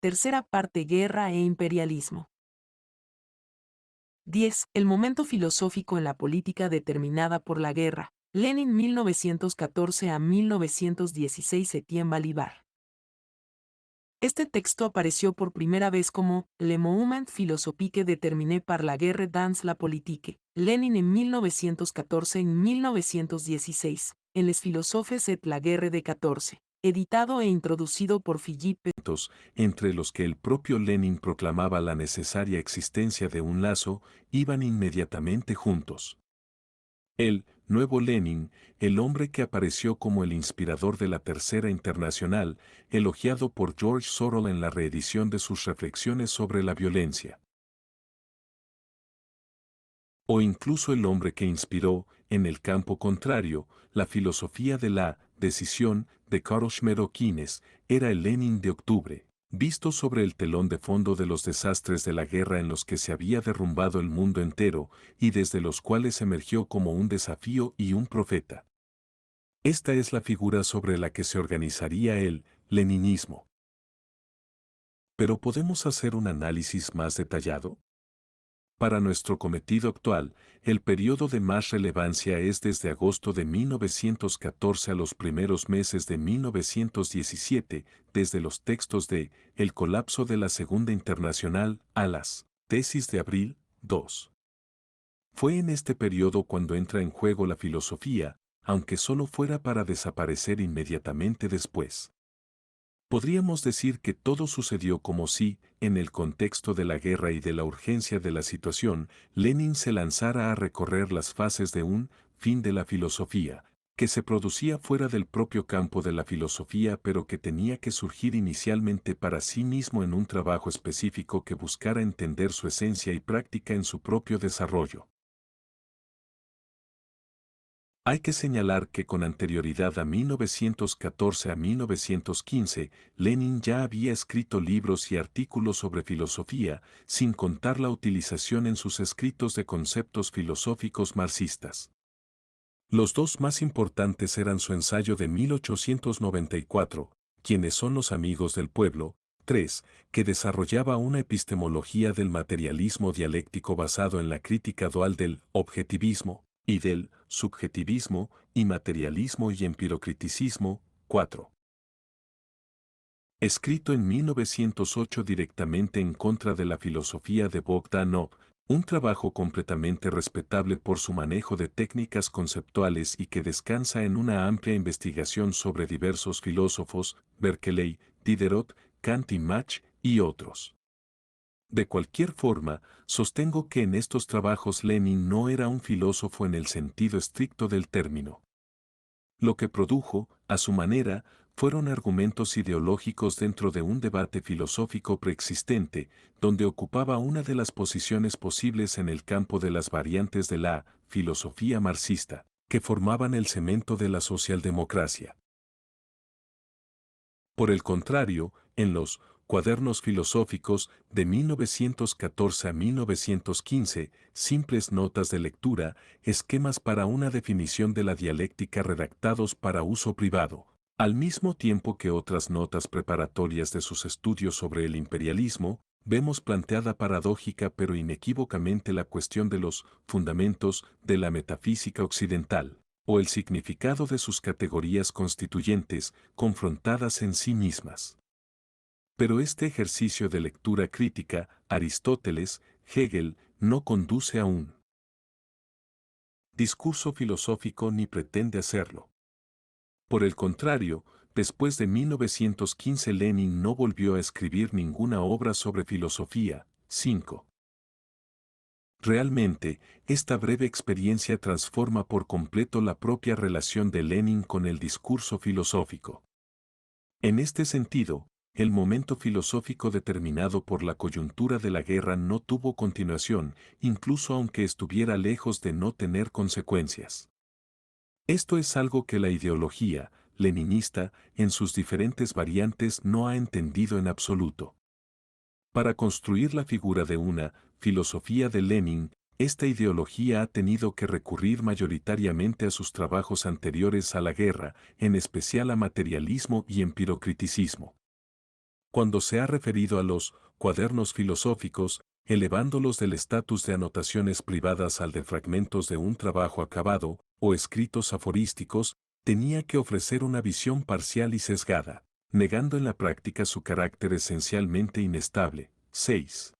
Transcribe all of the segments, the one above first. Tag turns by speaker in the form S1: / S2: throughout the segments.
S1: Tercera parte: Guerra e imperialismo. 10. El momento filosófico en la política determinada por la guerra. Lenin 1914 a 1916. Etienne Balibar. Este texto apareció por primera vez como Le Mouvement philosophique déterminé par la guerre dans la politique. Lenin en 1914 en 1916, en Les philosophes et la guerre de 14, editado e introducido por Philippe,
S2: entre los que el propio Lenin proclamaba la necesaria existencia de un lazo, iban inmediatamente juntos. El nuevo Lenin, el hombre que apareció como el inspirador de la Tercera Internacional, elogiado por George Sorel en la reedición de sus reflexiones sobre la violencia. O incluso el hombre que inspiró, en el campo contrario, la filosofía de la decisión de Karol Schmerokines, era el Lenin de octubre, visto sobre el telón de fondo de los desastres de la guerra en los que se había derrumbado el mundo entero y desde los cuales emergió como un desafío y un profeta. Esta es la figura sobre la que se organizaría el leninismo. Pero ¿podemos hacer un análisis más detallado? Para nuestro cometido actual, el periodo de más relevancia es desde agosto de 1914 a los primeros meses de 1917, desde los textos de El colapso de la Segunda Internacional a las tesis de abril 2. Fue en este periodo cuando entra en juego la filosofía, aunque solo fuera para desaparecer inmediatamente después. Podríamos decir que todo sucedió como si, en el contexto de la guerra y de la urgencia de la situación, Lenin se lanzara a recorrer las fases de un fin de la filosofía, que se producía fuera del propio campo de la filosofía pero que tenía que surgir inicialmente para sí mismo en un trabajo específico que buscara entender su esencia y práctica en su propio desarrollo. Hay que señalar que con anterioridad a 1914 a 1915, Lenin ya había escrito libros y artículos sobre filosofía, sin contar la utilización en sus escritos de conceptos filosóficos marxistas. Los dos más importantes eran su ensayo de 1894, ¿Quiénes son los amigos del pueblo? 3, que desarrollaba una epistemología del materialismo dialéctico basado en la crítica dual del objetivismo y del subjetivismo y materialismo y empirocriticismo. 4. Escrito en 1908 directamente en contra de la filosofía de Bogdanov, un trabajo completamente respetable por su manejo de técnicas conceptuales y que descansa en una amplia investigación sobre diversos filósofos, Berkeley, Diderot, Kant y Mach, y otros. De cualquier forma, sostengo que en estos trabajos Lenin no era un filósofo en el sentido estricto del término. Lo que produjo, a su manera, fueron argumentos ideológicos dentro de un debate filosófico preexistente, donde ocupaba una de las posiciones posibles en el campo de las variantes de la filosofía marxista, que formaban el cemento de la socialdemocracia. Por el contrario, en los Cuadernos filosóficos de 1914 a 1915, simples notas de lectura, esquemas para una definición de la dialéctica redactados para uso privado, al mismo tiempo que otras notas preparatorias de sus estudios sobre el imperialismo, vemos planteada paradójica pero inequívocamente la cuestión de los fundamentos de la metafísica occidental, o el significado de sus categorías constituyentes, confrontadas en sí mismas. Pero este ejercicio de lectura crítica, Aristóteles, Hegel, no conduce a un discurso filosófico ni pretende hacerlo. Por el contrario, después de 1915 Lenin no volvió a escribir ninguna obra sobre filosofía. 5. Realmente, esta breve experiencia transforma por completo la propia relación de Lenin con el discurso filosófico. En este sentido, el momento filosófico determinado por la coyuntura de la guerra no tuvo continuación, incluso aunque estuviera lejos de no tener consecuencias. Esto es algo que la ideología leninista, en sus diferentes variantes, no ha entendido en absoluto. Para construir la figura de una filosofía de Lenin, esta ideología ha tenido que recurrir mayoritariamente a sus trabajos anteriores a la guerra, en especial a materialismo y empirocriticismo. Cuando se ha referido a los cuadernos filosóficos, elevándolos del estatus de anotaciones privadas al de fragmentos de un trabajo acabado, o escritos aforísticos, tenía que ofrecer una visión parcial y sesgada, negando en la práctica su carácter esencialmente inestable. 6.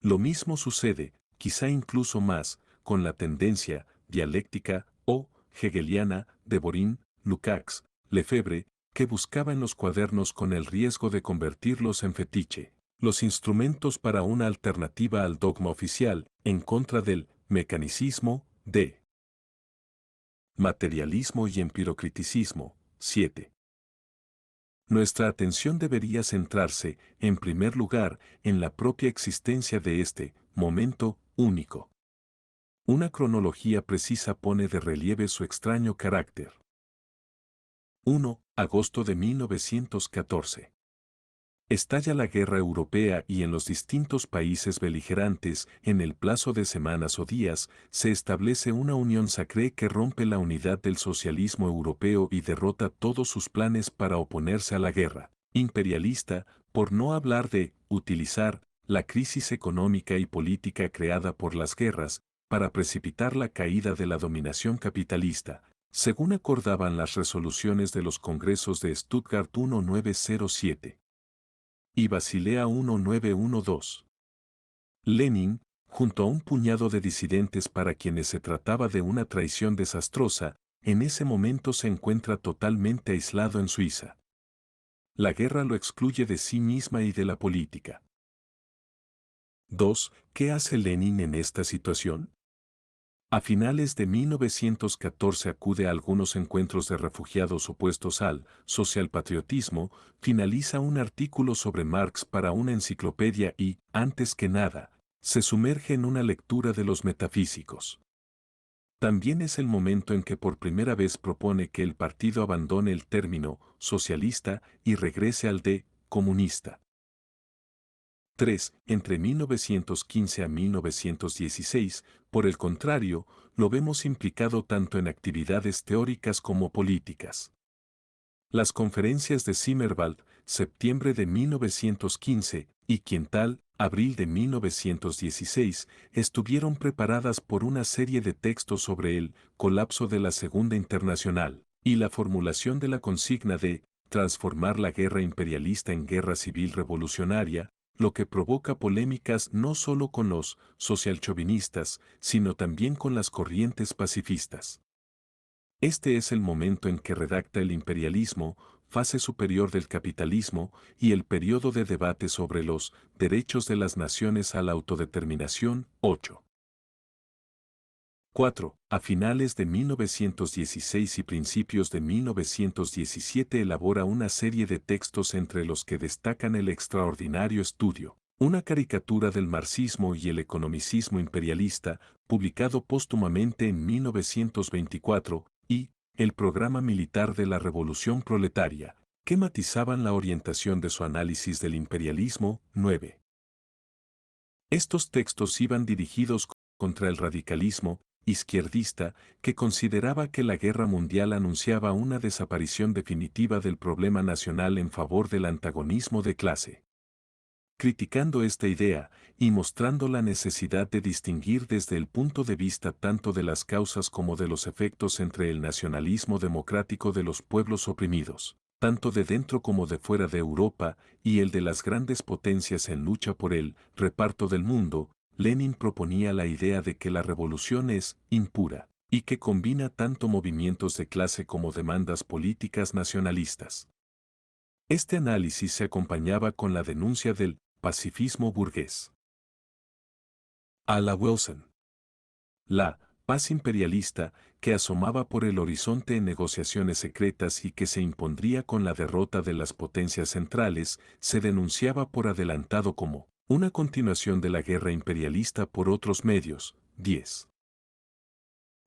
S2: Lo mismo sucede, quizá incluso más, con la tendencia dialéctica o hegeliana de Borin, Lukács, Lefebvre, que buscaba en los cuadernos con el riesgo de convertirlos en fetiche, los instrumentos para una alternativa al dogma oficial, en contra del mecanicismo, de materialismo y empirocriticismo. 7. Nuestra atención debería centrarse, en primer lugar, en la propia existencia de este momento único. Una cronología precisa pone de relieve su extraño carácter. 1. Agosto de 1914. Estalla la guerra europea y en los distintos países beligerantes, en el plazo de semanas o días, se establece una unión sacrée que rompe la unidad del socialismo europeo y derrota todos sus planes para oponerse a la guerra imperialista, por no hablar de utilizar la crisis económica y política creada por las guerras para precipitar la caída de la dominación capitalista, según acordaban las resoluciones de los congresos de Stuttgart 1907 y Basilea 1912. Lenin, junto a un puñado de disidentes para quienes se trataba de una traición desastrosa, en ese momento se encuentra totalmente aislado en Suiza. La guerra lo excluye de sí misma y de la política. 2. ¿Qué hace Lenin en esta situación? A finales de 1914 acude a algunos encuentros de refugiados opuestos al socialpatriotismo, finaliza un artículo sobre Marx para una enciclopedia y, antes que nada, se sumerge en una lectura de los metafísicos. También es el momento en que por primera vez propone que el partido abandone el término socialista y regrese al de comunista. 3. Entre 1915 a 1916, por el contrario, lo vemos implicado tanto en actividades teóricas como políticas. Las conferencias de Zimmerwald, septiembre de 1915, y Quiental, abril de 1916, estuvieron preparadas por una serie de textos sobre el colapso de la Segunda Internacional, y la formulación de la consigna de transformar la guerra imperialista en guerra civil revolucionaria, lo que provoca polémicas no solo con los socialchauvinistas, sino también con las corrientes pacifistas. Este es el momento en que redacta el imperialismo, fase superior del capitalismo, y el periodo de debate sobre los derechos de las naciones a la autodeterminación. 8. 4. A finales de 1916 y principios de 1917 elabora una serie de textos entre los que destacan el extraordinario estudio, una caricatura del marxismo y el economicismo imperialista, publicado póstumamente en 1924, y el programa militar de la Revolución Proletaria, que matizaban la orientación de su análisis del imperialismo. 9. Estos textos iban dirigidos contra el radicalismo izquierdista, que consideraba que la guerra mundial anunciaba una desaparición definitiva del problema nacional en favor del antagonismo de clase. Criticando esta idea, y mostrando la necesidad de distinguir desde el punto de vista tanto de las causas como de los efectos entre el nacionalismo democrático de los pueblos oprimidos, tanto de dentro como de fuera de Europa, y el de las grandes potencias en lucha por el reparto del mundo, Lenin proponía la idea de que la revolución es impura, y que combina tanto movimientos de clase como demandas políticas nacionalistas. Este análisis se acompañaba con la denuncia del pacifismo burgués. A la Wilson. La paz imperialista, que asomaba por el horizonte en negociaciones secretas y que se impondría con la derrota de las potencias centrales, se denunciaba por adelantado como una continuación de la guerra imperialista por otros medios. 10.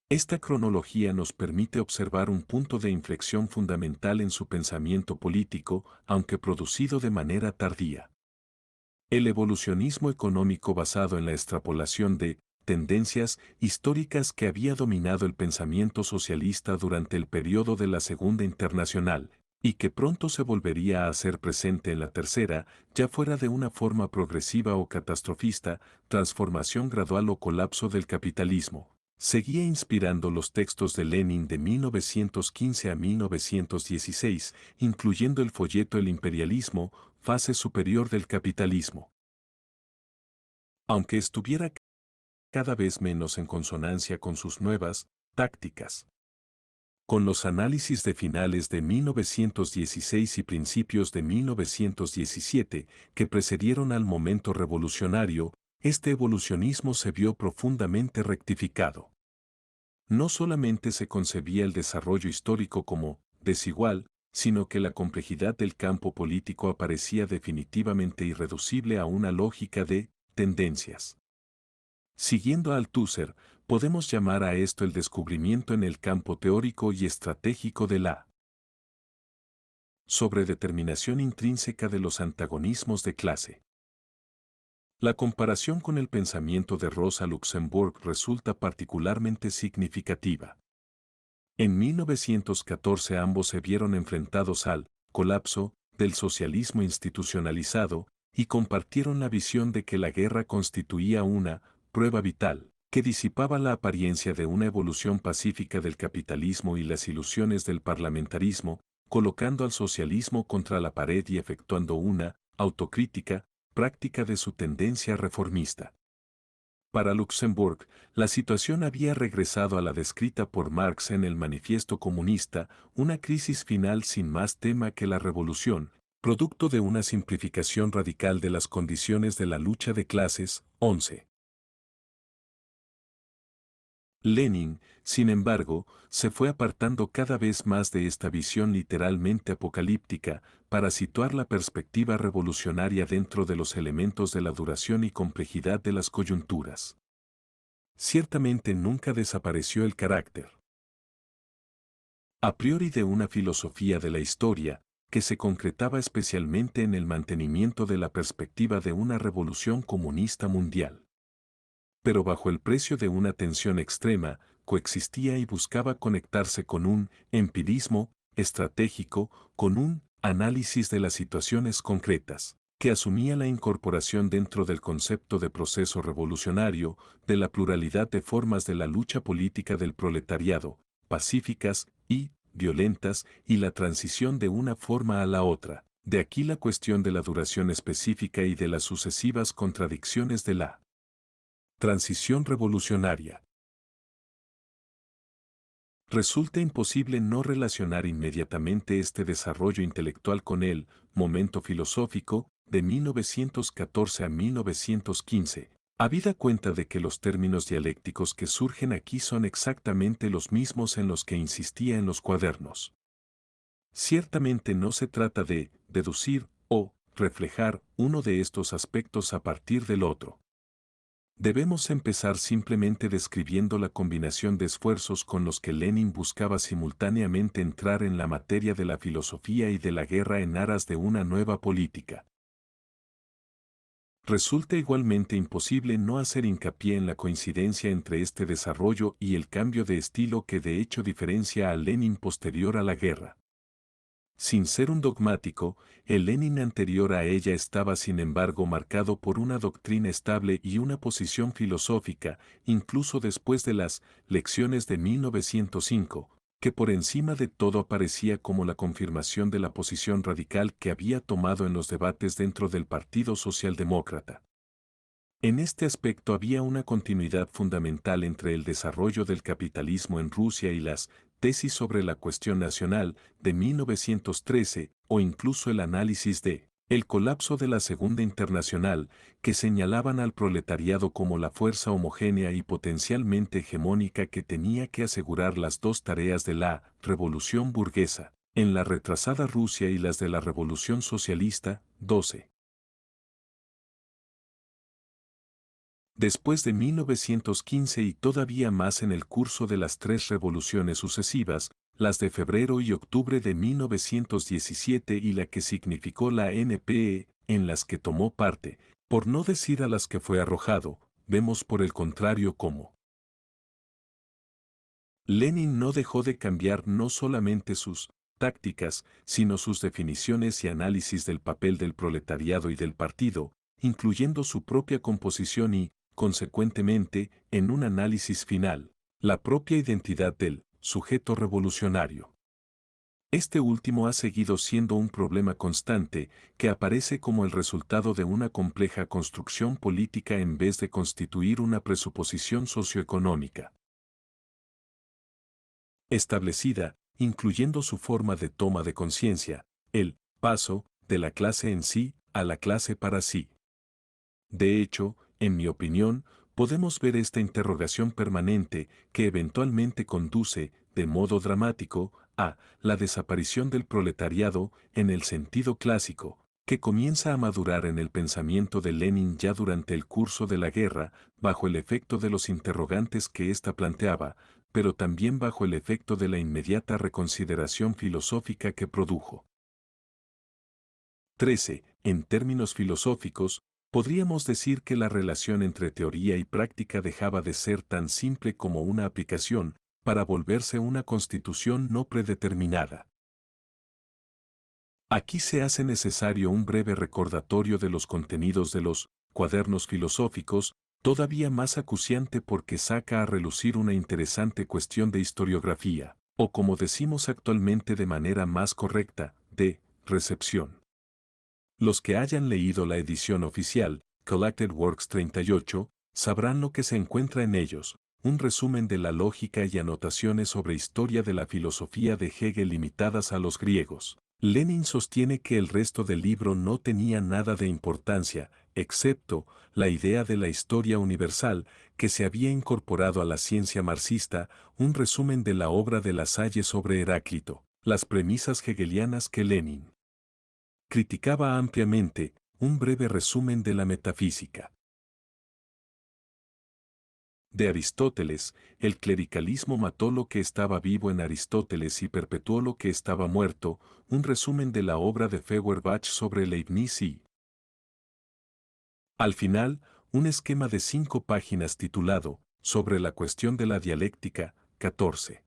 S2: Esta cronología nos permite observar un punto de inflexión fundamental en su pensamiento político, aunque producido de manera tardía. El evolucionismo económico basado en la extrapolación de tendencias históricas que había dominado el pensamiento socialista durante el periodo de la Segunda Internacional, y que pronto se volvería a hacer presente en la tercera, ya fuera de una forma progresiva o catastrofista, transformación gradual o colapso del capitalismo. Seguía inspirando los textos de Lenin de 1915 a 1916, incluyendo el folleto El imperialismo, fase superior del capitalismo. Aunque estuviera cada vez menos en consonancia con sus nuevas tácticas. Con los análisis de finales de 1916 y principios de 1917 que precedieron al momento revolucionario, este evolucionismo se vio profundamente rectificado. No solamente se concebía el desarrollo histórico como desigual, sino que la complejidad del campo político aparecía definitivamente irreducible a una lógica de tendencias. Siguiendo a Althusser, podemos llamar a esto el descubrimiento en el campo teórico y estratégico de la sobredeterminación intrínseca de los antagonismos de clase. La comparación con el pensamiento de Rosa Luxemburg resulta particularmente significativa. En 1914 ambos se vieron enfrentados al colapso del socialismo institucionalizado y compartieron la visión de que la guerra constituía una prueba vital que disipaba la apariencia de una evolución pacífica del capitalismo y las ilusiones del parlamentarismo, colocando al socialismo contra la pared y efectuando una autocrítica práctica de su tendencia reformista. Para Luxemburg, la situación había regresado a la descrita por Marx en el Manifiesto Comunista, una crisis final sin más tema que la revolución, producto de una simplificación radical de las condiciones de la lucha de clases. 11. Lenin, sin embargo, se fue apartando cada vez más de esta visión literalmente apocalíptica para situar la perspectiva revolucionaria dentro de los elementos de la duración y complejidad de las coyunturas. Ciertamente nunca desapareció el carácter a priori de una filosofía de la historia, que se concretaba especialmente en el mantenimiento de la perspectiva de una revolución comunista mundial. Pero bajo el precio de una tensión extrema, coexistía y buscaba conectarse con un empirismo estratégico, con un análisis de las situaciones concretas, que asumía la incorporación dentro del concepto de proceso revolucionario, de la pluralidad de formas de la lucha política del proletariado, pacíficas y violentas, y la transición de una forma a la otra. De aquí la cuestión de la duración específica y de las sucesivas contradicciones de la transición revolucionaria. Resulta imposible no relacionar inmediatamente este desarrollo intelectual con el momento filosófico de 1914 a 1915, habida cuenta de que los términos dialécticos que surgen aquí son exactamente los mismos en los que insistía en los cuadernos. Ciertamente no se trata de deducir o reflejar uno de estos aspectos a partir del otro. Debemos empezar simplemente describiendo la combinación de esfuerzos con los que Lenin buscaba simultáneamente entrar en la materia de la filosofía y de la guerra en aras de una nueva política. Resulta igualmente imposible no hacer hincapié en la coincidencia entre este desarrollo y el cambio de estilo que de hecho diferencia a Lenin posterior a la guerra. Sin ser un dogmático, el Lenin anterior a ella estaba sin embargo marcado por una doctrina estable y una posición filosófica, incluso después de las lecciones de 1905, que por encima de todo aparecía como la confirmación de la posición radical que había tomado en los debates dentro del Partido Socialdemócrata. En este aspecto había una continuidad fundamental entre el desarrollo del capitalismo en Rusia y las tesis sobre la cuestión nacional de 1913 o incluso el análisis de el colapso de la Segunda Internacional que señalaban al proletariado como la fuerza homogénea y potencialmente hegemónica que tenía que asegurar las dos tareas de la revolución burguesa en la retrasada Rusia y las de la revolución socialista. 12. Después de 1915 y todavía más en el curso de las tres revoluciones sucesivas, las de febrero y octubre de 1917 y la que significó la NPE, en las que tomó parte, por no decir a las que fue arrojado, vemos por el contrario cómo Lenin no dejó de cambiar no solamente sus tácticas, sino sus definiciones y análisis del papel del proletariado y del partido, incluyendo su propia composición y, consecuentemente, en un análisis final, la propia identidad del sujeto revolucionario. Este último ha seguido siendo un problema constante que aparece como el resultado de una compleja construcción política en vez de constituir una presuposición socioeconómica establecida, incluyendo su forma de toma de conciencia, el paso de la clase en sí a la clase para sí. De hecho, en mi opinión, podemos ver esta interrogación permanente que eventualmente conduce, de modo dramático, a la desaparición del proletariado en el sentido clásico, que comienza a madurar en el pensamiento de Lenin ya durante el curso de la guerra, bajo el efecto de los interrogantes que ésta planteaba, pero también bajo el efecto de la inmediata reconsideración filosófica que produjo. 13. En términos filosóficos, podríamos decir que la relación entre teoría y práctica dejaba de ser tan simple como una aplicación, para volverse una constitución no predeterminada. Aquí se hace necesario un breve recordatorio de los contenidos de los cuadernos filosóficos, todavía más acuciante porque saca a relucir una interesante cuestión de historiografía, o como decimos actualmente de manera más correcta, de recepción. Los que hayan leído la edición oficial, Collected Works 38, sabrán lo que se encuentra en ellos, un resumen de la lógica y anotaciones sobre historia de la filosofía de Hegel limitadas a los griegos. Lenin sostiene que el resto del libro no tenía nada de importancia, excepto la idea de la historia universal que se había incorporado a la ciencia marxista, un resumen de la obra de La Salle sobre Heráclito, las premisas hegelianas que Lenin criticaba ampliamente, un breve resumen de la metafísica de Aristóteles. El clericalismo mató lo que estaba vivo en Aristóteles y perpetuó lo que estaba muerto, un resumen de la obra de Feuerbach sobre Leibniz y, al final, un esquema de 5 páginas titulado, sobre la cuestión de la dialéctica, 14.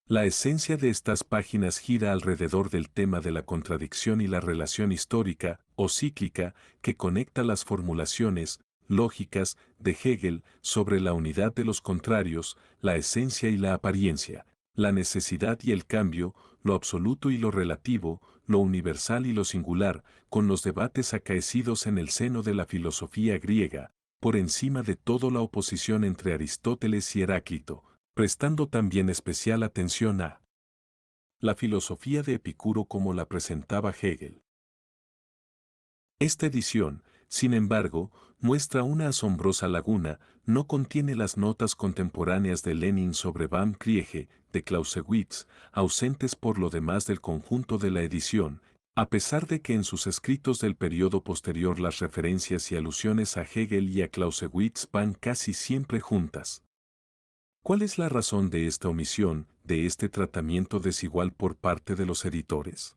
S2: La esencia de estas páginas gira alrededor del tema de la contradicción y la relación histórica, o cíclica, que conecta las formulaciones lógicas de Hegel sobre la unidad de los contrarios, la esencia y la apariencia, la necesidad y el cambio, lo absoluto y lo relativo, lo universal y lo singular, con los debates acaecidos en el seno de la filosofía griega, por encima de todo la oposición entre Aristóteles y Heráclito, prestando también especial atención a la filosofía de Epicuro como la presentaba Hegel. Esta edición, sin embargo, muestra una asombrosa laguna, no contiene las notas contemporáneas de Lenin sobre Van Kriege, de Clausewitz, ausentes por lo demás del conjunto de la edición, a pesar de que en sus escritos del periodo posterior las referencias y alusiones a Hegel y a Clausewitz van casi siempre juntas. ¿Cuál es la razón de esta omisión, de este tratamiento desigual por parte de los editores?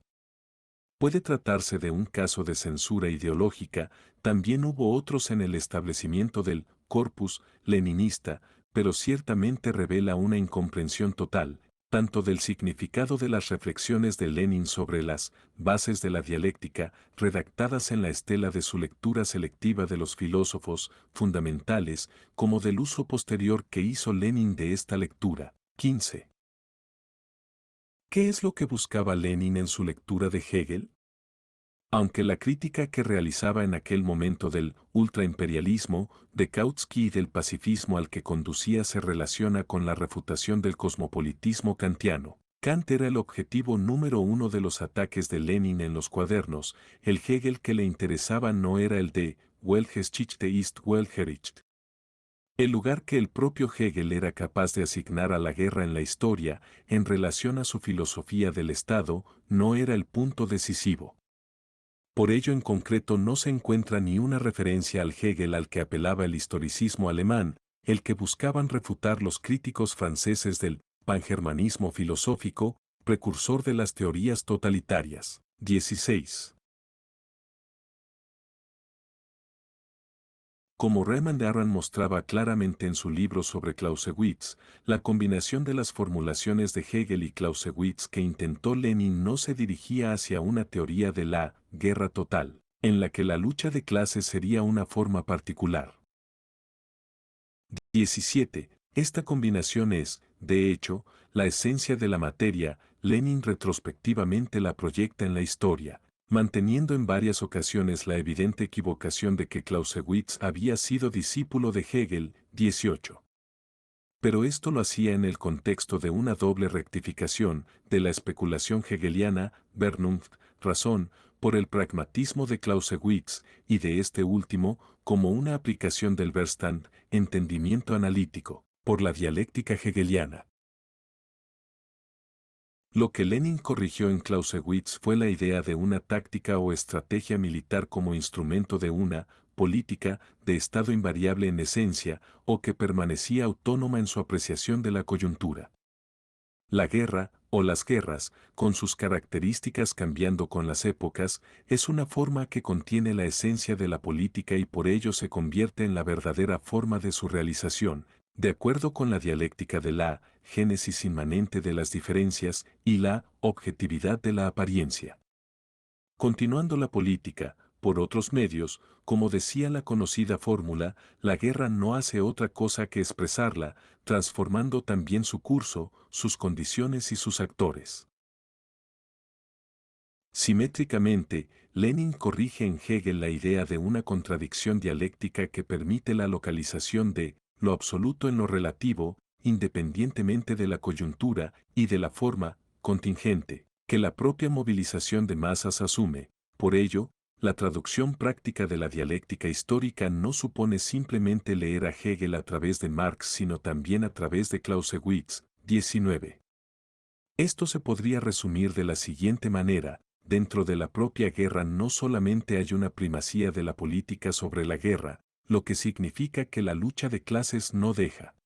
S2: Puede tratarse de un caso de censura ideológica, también hubo otros en el establecimiento del corpus leninista, pero ciertamente revela una incomprensión total, tanto del significado de las reflexiones de Lenin sobre las bases de la dialéctica, redactadas en la estela de su lectura selectiva de los filósofos fundamentales, como del uso posterior que hizo Lenin de esta lectura. 15. ¿Qué es lo que buscaba Lenin en su lectura de Hegel? Aunque la crítica que realizaba en aquel momento del ultraimperialismo de Kautsky y del pacifismo al que conducía se relaciona con la refutación del cosmopolitismo kantiano, Kant era el objetivo número uno de los ataques de Lenin en los cuadernos. El Hegel que le interesaba no era el de Weltgeschichte ist Weltgericht, el lugar que el propio Hegel era capaz de asignar a la guerra en la historia en relación a su filosofía del Estado, no era el punto decisivo. Por ello en concreto no se encuentra ni una referencia al Hegel al que apelaba el historicismo alemán, el que buscaban refutar los críticos franceses del pangermanismo filosófico, precursor de las teorías totalitarias. 16. Como Raymond Aron mostraba claramente en su libro sobre Clausewitz, la combinación de las formulaciones de Hegel y Clausewitz que intentó Lenin no se dirigía hacia una teoría de la guerra total, en la que la lucha de clases sería una forma particular. 17. Esta combinación es, de hecho, la esencia de la materia. Lenin retrospectivamente la proyecta en la historia, manteniendo en varias ocasiones la evidente equivocación de que Clausewitz había sido discípulo de Hegel. 18. Pero esto lo hacía en el contexto de una doble rectificación de la especulación hegeliana, Vernunft, razón, por el pragmatismo de Clausewitz, y de este último, como una aplicación del Verstand, entendimiento analítico, por la dialéctica hegeliana. Lo que Lenin corrigió en Clausewitz fue la idea de una táctica o estrategia militar como instrumento de una política de estado invariable en esencia, o que permanecía autónoma en su apreciación de la coyuntura. La guerra, o las guerras, con sus características cambiando con las épocas, es una forma que contiene la esencia de la política y por ello se convierte en la verdadera forma de su realización, de acuerdo con la dialéctica de la génesis inmanente de las diferencias y la objetividad de la apariencia. Continuando la política, por otros medios, como decía la conocida fórmula, la guerra no hace otra cosa que expresarla, transformando también su curso, sus condiciones y sus actores. Simétricamente, Lenin corrige en Hegel la idea de una contradicción dialéctica que permite la localización de lo absoluto en lo relativo, independientemente de la coyuntura y de la forma contingente que la propia movilización de masas asume. Por ello, la traducción práctica de la dialéctica histórica no supone simplemente leer a Hegel a través de Marx, sino también a través de Clausewitz. 19. Esto se podría resumir de la siguiente manera: dentro de la propia guerra no solamente hay una primacía de la política sobre la guerra, lo que significa que la lucha de clases no deja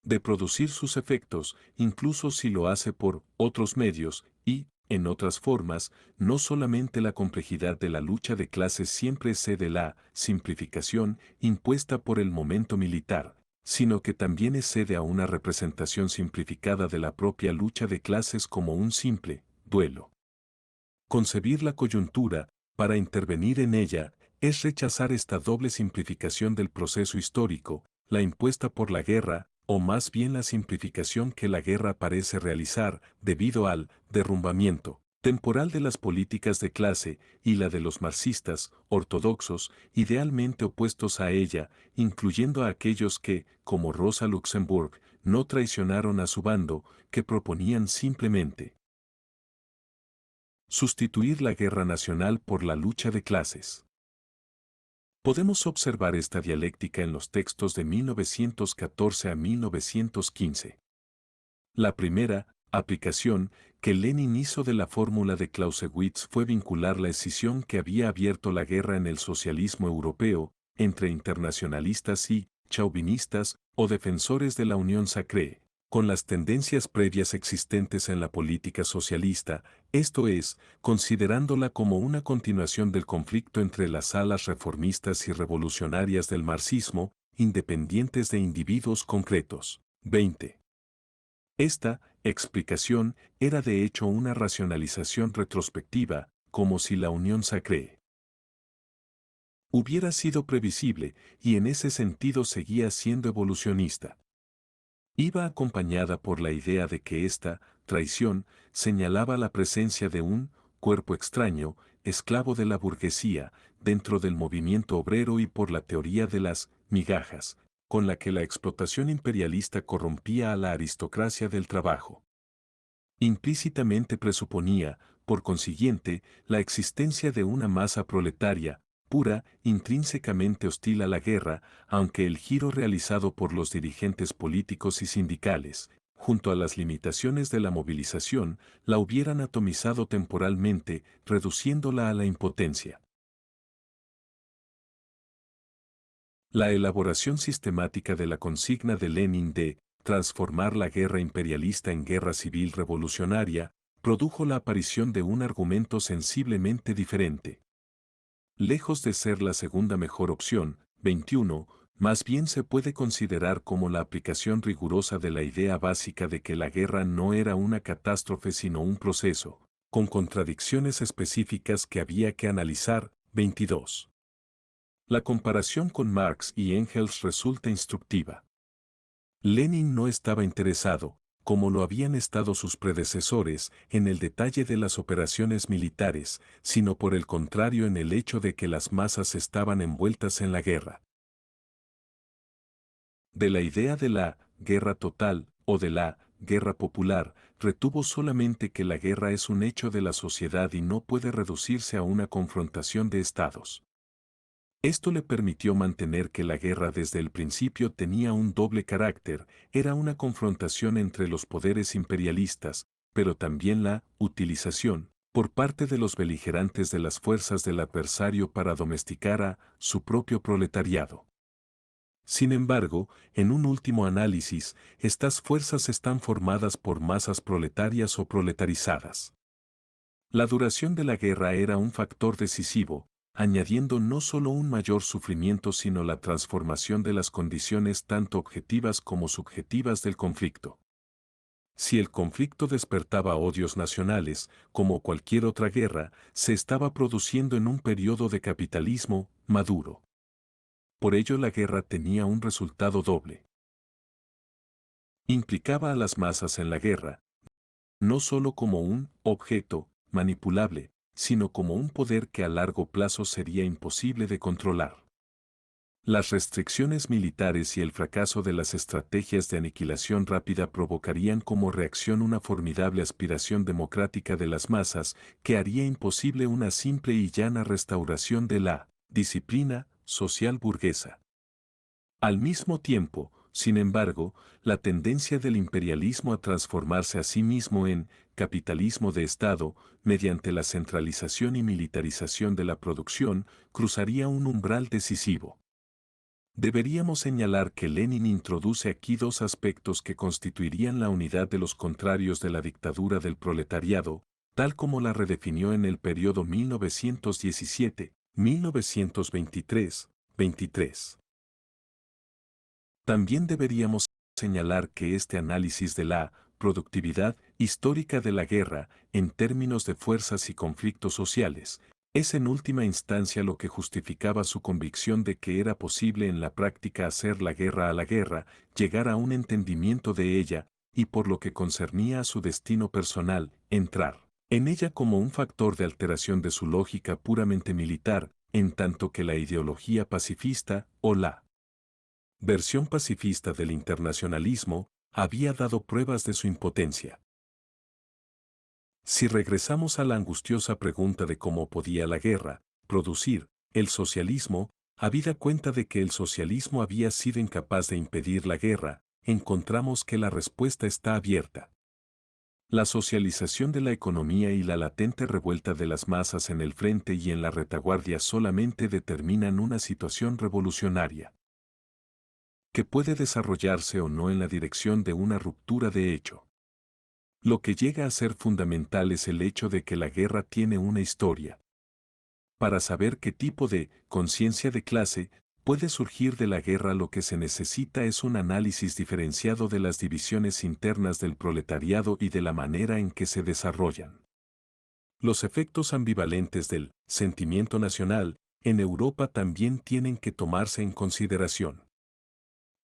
S2: de producir sus efectos, incluso si lo hace por otros medios, y, en otras formas, no solamente la complejidad de la lucha de clases siempre excede la simplificación impuesta por el momento militar, sino que también excede a una representación simplificada de la propia lucha de clases como un simple duelo. Concebir la coyuntura, para intervenir en ella, es rechazar esta doble simplificación del proceso histórico, la impuesta por la guerra, o más bien la simplificación que la guerra parece realizar, debido al derrumbamiento temporal de las políticas de clase, y la de los marxistas, ortodoxos, idealmente opuestos a ella, incluyendo a aquellos que, como Rosa Luxemburg, no traicionaron a su bando, que proponían simplemente sustituir la guerra nacional por la lucha de clases. Podemos observar esta dialéctica en los textos de 1914 a 1915. La primera aplicación que Lenin hizo de la fórmula de Clausewitz fue vincular la escisión que había abierto la guerra en el socialismo europeo, entre internacionalistas y chauvinistas o defensores de la Unión Sacrée, con las tendencias previas existentes en la política socialista, esto es, considerándola como una continuación del conflicto entre las alas reformistas y revolucionarias del marxismo, independientes de individuos concretos. 20. Esta explicación era de hecho una racionalización retrospectiva, como si la Unión Sacrée hubiera sido previsible, y en ese sentido seguía siendo evolucionista. Iba acompañada por la idea de que esta traición señalaba la presencia de un cuerpo extraño, esclavo de la burguesía, dentro del movimiento obrero, y por la teoría de las migajas, con la que la explotación imperialista corrompía a la aristocracia del trabajo. Implícitamente presuponía, por consiguiente, la existencia de una masa proletaria, pura, intrínsecamente hostil a la guerra, aunque el giro realizado por los dirigentes políticos y sindicales, junto a las limitaciones de la movilización, la hubieran atomizado temporalmente, reduciéndola a la impotencia. La elaboración sistemática de la consigna de Lenin de transformar la guerra imperialista en guerra civil revolucionaria produjo la aparición de un argumento sensiblemente diferente. Lejos de ser la segunda mejor opción, 21, más bien se puede considerar como la aplicación rigurosa de la idea básica de que la guerra no era una catástrofe sino un proceso, con contradicciones específicas que había que analizar. 22. La comparación con Marx y Engels resulta instructiva. Lenin no estaba interesado, como lo habían estado sus predecesores, en el detalle de las operaciones militares, sino por el contrario en el hecho de que las masas estaban envueltas en la guerra. De la idea de la guerra total o de la guerra popular, retuvo solamente que la guerra es un hecho de la sociedad y no puede reducirse a una confrontación de estados. Esto le permitió mantener que la guerra desde el principio tenía un doble carácter, era una confrontación entre los poderes imperialistas, pero también la utilización, por parte de los beligerantes de las fuerzas del adversario para domesticar a su propio proletariado. Sin embargo, en un último análisis, estas fuerzas están formadas por masas proletarias o proletarizadas. La duración de la guerra era un factor decisivo, añadiendo no solo un mayor sufrimiento sino la transformación de las condiciones tanto objetivas como subjetivas del conflicto. Si el conflicto despertaba odios nacionales, como cualquier otra guerra, se estaba produciendo en un periodo de capitalismo maduro. Por ello la guerra tenía un resultado doble. Implicaba a las masas en la guerra, no solo como un objeto manipulable, sino como un poder que a largo plazo sería imposible de controlar. Las restricciones militares y el fracaso de las estrategias de aniquilación rápida provocarían como reacción una formidable aspiración democrática de las masas que haría imposible una simple y llana restauración de la disciplina social burguesa. Al mismo tiempo, sin embargo, la tendencia del imperialismo a transformarse a sí mismo en capitalismo de Estado, mediante la centralización y militarización de la producción, cruzaría un umbral decisivo. Deberíamos señalar que Lenin introduce aquí dos aspectos que constituirían la unidad de los contrarios de la dictadura del proletariado, tal como la redefinió en el periodo 1917-1923-23. También deberíamos señalar que este análisis de la productividad histórica de la guerra, en términos de fuerzas y conflictos sociales, es en última instancia lo que justificaba su convicción de que era posible en la práctica hacer la guerra a la guerra, llegar a un entendimiento de ella, y por lo que concernía a su destino personal, entrar en ella como un factor de alteración de su lógica puramente militar, en tanto que la ideología pacifista, o la versión pacifista del internacionalismo, había dado pruebas de su impotencia. Si regresamos a la angustiosa pregunta de cómo podía la guerra producir el socialismo, habida cuenta de que el socialismo había sido incapaz de impedir la guerra, encontramos que la respuesta está abierta. La socialización de la economía y la latente revuelta de las masas en el frente y en la retaguardia solamente determinan una situación revolucionaria, que puede desarrollarse o no en la dirección de una ruptura de hecho. Lo que llega a ser fundamental es el hecho de que la guerra tiene una historia. Para saber qué tipo de conciencia de clase puede surgir de la guerra, lo que se necesita es un análisis diferenciado de las divisiones internas del proletariado y de la manera en que se desarrollan. Los efectos ambivalentes del sentimiento nacional en Europa también tienen que tomarse en consideración.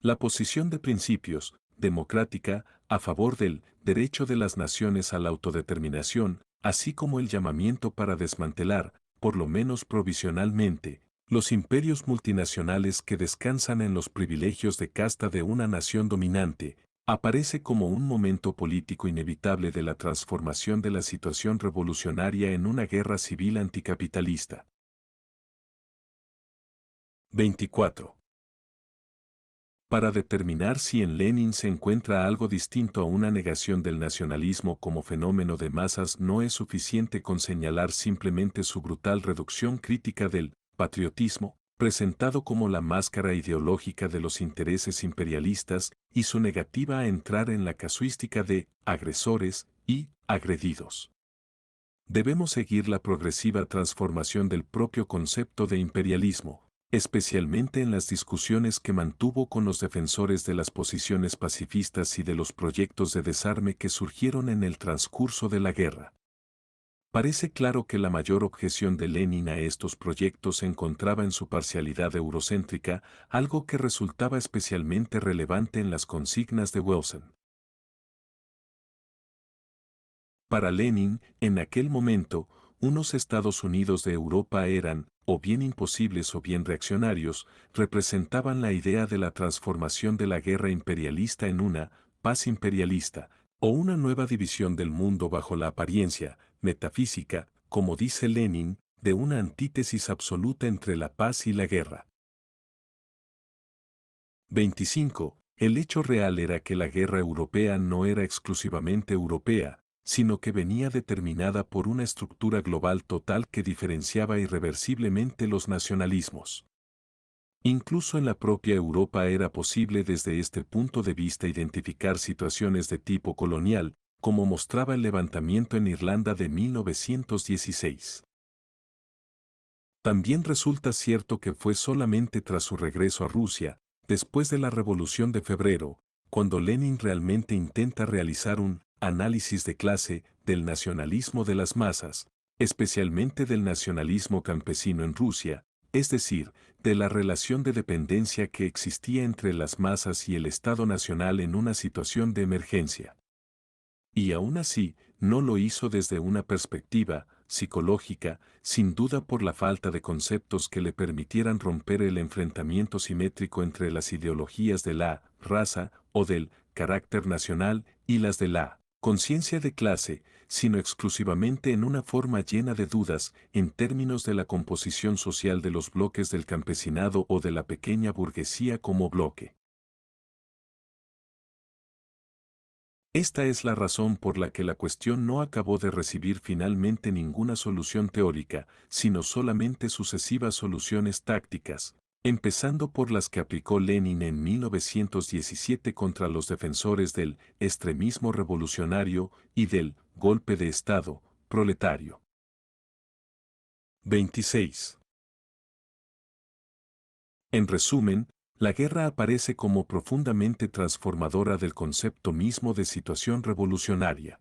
S2: La posición de principios, democrática, a favor del derecho de las naciones a la autodeterminación, así como el llamamiento para desmantelar, por lo menos provisionalmente, los imperios multinacionales que descansan en los privilegios de casta de una nación dominante, aparece como un momento político inevitable de la transformación de la situación revolucionaria en una guerra civil anticapitalista. 24. Para determinar si en Lenin se encuentra algo distinto a una negación del nacionalismo como fenómeno de masas, no es suficiente con señalar simplemente su brutal reducción crítica del patriotismo, presentado como la máscara ideológica de los intereses imperialistas, y su negativa a entrar en la casuística de agresores y agredidos. Debemos seguir la progresiva transformación del propio concepto de imperialismo, especialmente en las discusiones que mantuvo con los defensores de las posiciones pacifistas y de los proyectos de desarme que surgieron en el transcurso de la guerra. Parece claro que la mayor objeción de Lenin a estos proyectos se encontraba en su parcialidad eurocéntrica, algo que resultaba especialmente relevante en las consignas de Wilson. Para Lenin, en aquel momento, unos Estados Unidos de Europa eran, o bien imposibles o bien reaccionarios, representaban la idea de la transformación de la guerra imperialista en una paz imperialista, o una nueva división del mundo bajo la apariencia, metafísica, como dice Lenin, de una antítesis absoluta entre la paz y la guerra. 25. El hecho real era que la guerra europea no era exclusivamente europea, sino que venía determinada por una estructura global total que diferenciaba irreversiblemente los nacionalismos. Incluso en la propia Europa era posible desde este punto de vista identificar situaciones de tipo colonial, como mostraba el levantamiento en Irlanda de 1916. También resulta cierto que fue solamente tras su regreso a Rusia, después de la Revolución de Febrero, cuando Lenin realmente intenta realizar un análisis de clase del nacionalismo de las masas, especialmente del nacionalismo campesino en Rusia, es decir, de la relación de dependencia que existía entre las masas y el Estado nacional en una situación de emergencia. Y aún así, no lo hizo desde una perspectiva psicológica, sin duda por la falta de conceptos que le permitieran romper el enfrentamiento simétrico entre las ideologías de la raza o del carácter nacional y las de la conciencia de clase, sino exclusivamente en una forma llena de dudas en términos de la composición social de los bloques del campesinado o de la pequeña burguesía como bloque. Esta es la razón por la que la cuestión no acabó de recibir finalmente ninguna solución teórica, sino solamente sucesivas soluciones tácticas, empezando por las que aplicó Lenin en 1917 contra los defensores del extremismo revolucionario y del golpe de Estado proletario. 26. En resumen, la guerra aparece como profundamente transformadora del concepto mismo de situación revolucionaria.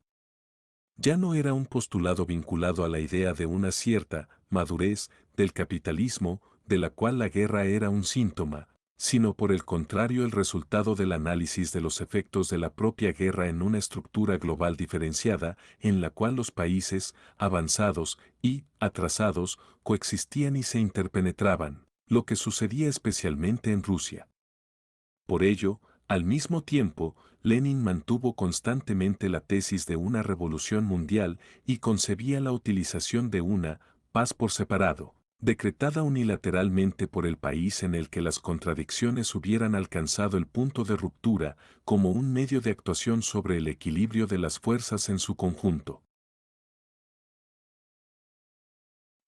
S2: Ya no era un postulado vinculado a la idea de una cierta madurez del capitalismo, de la cual la guerra era un síntoma, sino por el contrario el resultado del análisis de los efectos de la propia guerra en una estructura global diferenciada, en la cual los países, avanzados y atrasados, coexistían y se interpenetraban, lo que sucedía especialmente en Rusia. Por ello, al mismo tiempo, Lenin mantuvo constantemente la tesis de una revolución mundial y concebía la utilización de una paz por separado, decretada unilateralmente por el país en el que las contradicciones hubieran alcanzado el punto de ruptura, como un medio de actuación sobre el equilibrio de las fuerzas en su conjunto.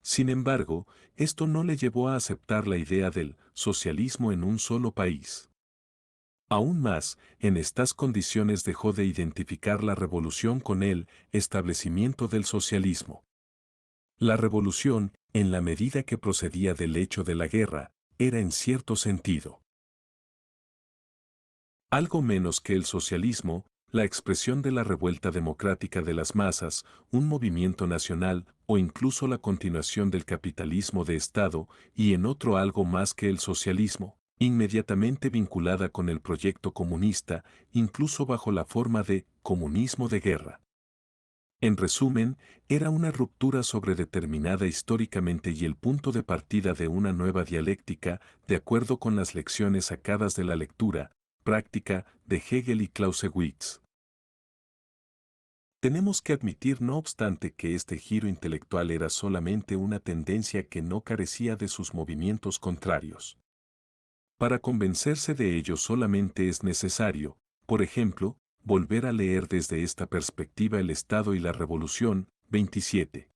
S2: Sin embargo, esto no le llevó a aceptar la idea del socialismo en un solo país. Aún más, en estas condiciones dejó de identificar la revolución con el establecimiento del socialismo. La revolución, en la medida que procedía del hecho de la guerra, era en cierto sentido algo menos que el socialismo, la expresión de la revuelta democrática de las masas, un movimiento nacional o incluso la continuación del capitalismo de Estado, y en otro algo más que el socialismo, inmediatamente vinculada con el proyecto comunista, incluso bajo la forma de comunismo de guerra. En resumen, era una ruptura sobredeterminada históricamente y el punto de partida de una nueva dialéctica, de acuerdo con las lecciones sacadas de la lectura práctica de Hegel y Clausewitz. Tenemos que admitir no obstante que este giro intelectual era solamente una tendencia que no carecía de sus movimientos contrarios. Para convencerse de ello solamente es necesario, por ejemplo, volver a leer desde esta perspectiva El Estado y la Revolución, 27.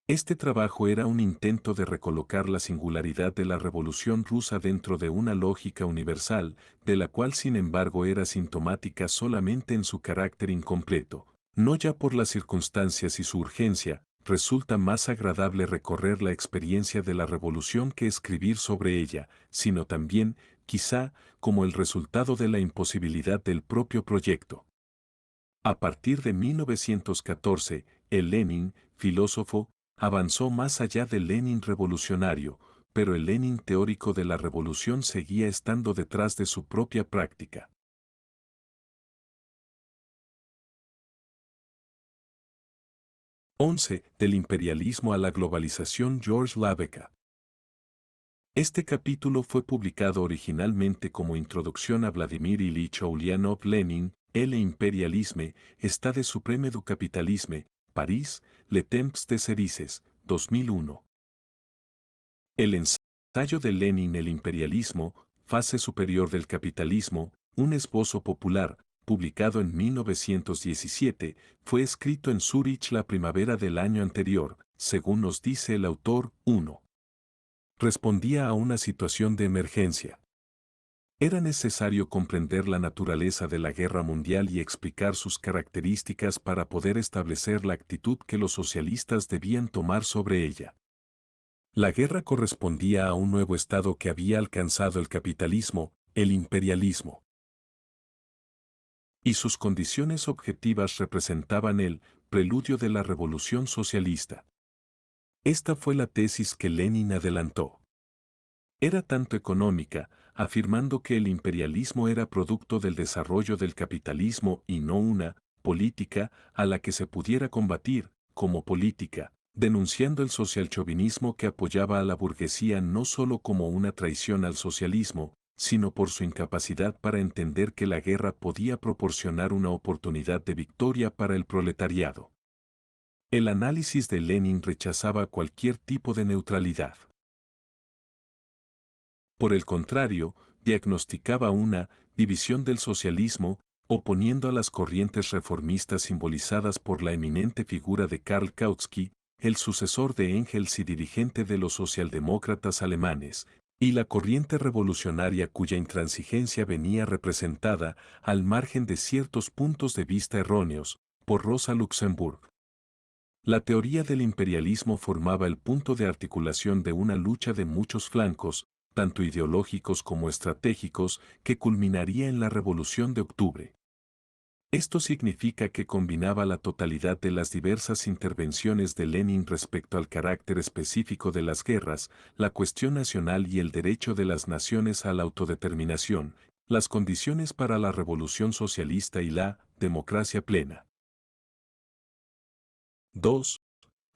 S2: Este trabajo era un intento de recolocar la singularidad de la Revolución rusa dentro de una lógica universal, de la cual sin embargo era sintomática solamente en su carácter incompleto, no ya por las circunstancias y su urgencia, resulta más agradable recorrer la experiencia de la revolución que escribir sobre ella, sino también, quizá, como el resultado de la imposibilidad del propio proyecto. A partir de 1914, el Lenin, filósofo, avanzó más allá del Lenin revolucionario, pero el Lenin teórico de la revolución seguía estando detrás de su propia práctica. 11. Del imperialismo a la globalización. George Laveca. Este capítulo fue publicado originalmente como introducción a Vladimir Ilich Ulyanov Lenin, El imperialisme, État de suprême du capitalisme, París, Le Temps des Cerises, 2001. El ensayo de Lenin El imperialismo, fase superior del capitalismo, un esbozo popular, publicado en 1917, fue escrito en Zúrich la primavera del año anterior, según nos dice el autor. 1. Respondía a una situación de emergencia. Era necesario comprender la naturaleza de la guerra mundial y explicar sus características para poder establecer la actitud que los socialistas debían tomar sobre ella. La guerra correspondía a un nuevo estado que había alcanzado el capitalismo, el imperialismo. Y sus condiciones objetivas representaban el preludio de la revolución socialista. Esta fue la tesis que Lenin adelantó. Era tanto económica, afirmando que el imperialismo era producto del desarrollo del capitalismo y no una política a la que se pudiera combatir, como política, denunciando el socialchauvinismo que apoyaba a la burguesía no solo como una traición al socialismo, sino por su incapacidad para entender que la guerra podía proporcionar una oportunidad de victoria para el proletariado. El análisis de Lenin rechazaba cualquier tipo de neutralidad. Por el contrario, diagnosticaba una división del socialismo, oponiendo a las corrientes reformistas simbolizadas por la eminente figura de Karl Kautsky, el sucesor de Engels y dirigente de los socialdemócratas alemanes, y la corriente revolucionaria cuya intransigencia venía representada, al margen de ciertos puntos de vista erróneos, por Rosa Luxemburg. La teoría del imperialismo formaba el punto de articulación de una lucha de muchos flancos, tanto ideológicos como estratégicos, que culminaría en la Revolución de Octubre. Esto significa que combinaba la totalidad de las diversas intervenciones de Lenin respecto al carácter específico de las guerras, la cuestión nacional y el derecho de las naciones a la autodeterminación, las condiciones para la revolución socialista y la democracia plena. 2.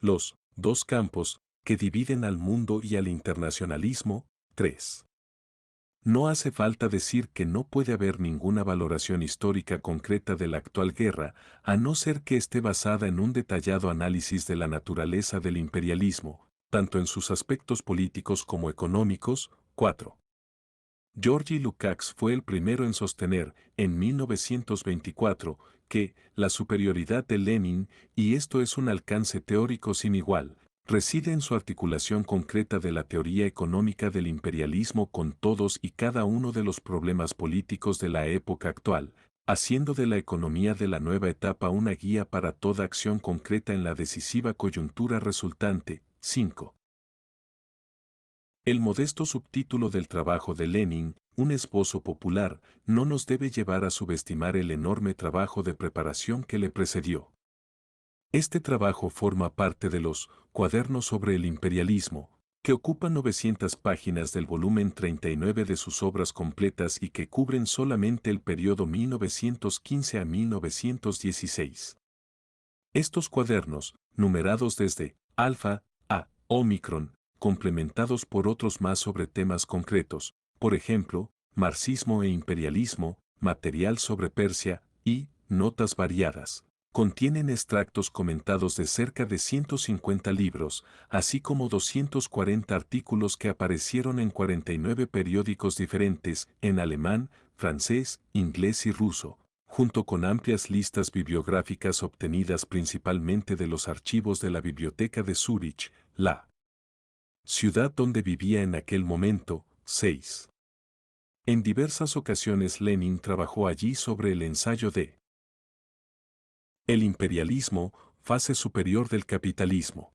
S2: Los dos campos que dividen al mundo y al internacionalismo. 3. No hace falta decir que no puede haber ninguna valoración histórica concreta de la actual guerra, a no ser que esté basada en un detallado análisis de la naturaleza del imperialismo, tanto en sus aspectos políticos como económicos. 4. Georgy Lukács fue el primero en sostener, en 1924, que la superioridad de Lenin, y esto es un alcance teórico sin igual, reside en su articulación concreta de la teoría económica del imperialismo con todos y cada uno de los problemas políticos de la época actual, haciendo de la economía de la nueva etapa una guía para toda acción concreta en la decisiva coyuntura resultante. 5. El modesto subtítulo del trabajo de Lenin, Un esbozo popular, no nos debe llevar a subestimar el enorme trabajo de preparación que le precedió. Este trabajo forma parte de los Cuadernos sobre el imperialismo, que ocupan 900 páginas del volumen 39 de sus obras completas y que cubren solamente el periodo 1915 a 1916. Estos cuadernos, numerados desde Alfa a Omicron, complementados por otros más sobre temas concretos, por ejemplo, marxismo e imperialismo, material sobre Persia y notas variadas. Contienen extractos comentados de cerca de 150 libros, así como 240 artículos que aparecieron en 49 periódicos diferentes, en alemán, francés, inglés y ruso, junto con amplias listas bibliográficas obtenidas principalmente de los archivos de la Biblioteca de Zúrich, la ciudad donde vivía en aquel momento. 6. En diversas ocasiones Lenin trabajó allí sobre el ensayo de El imperialismo, fase superior del capitalismo.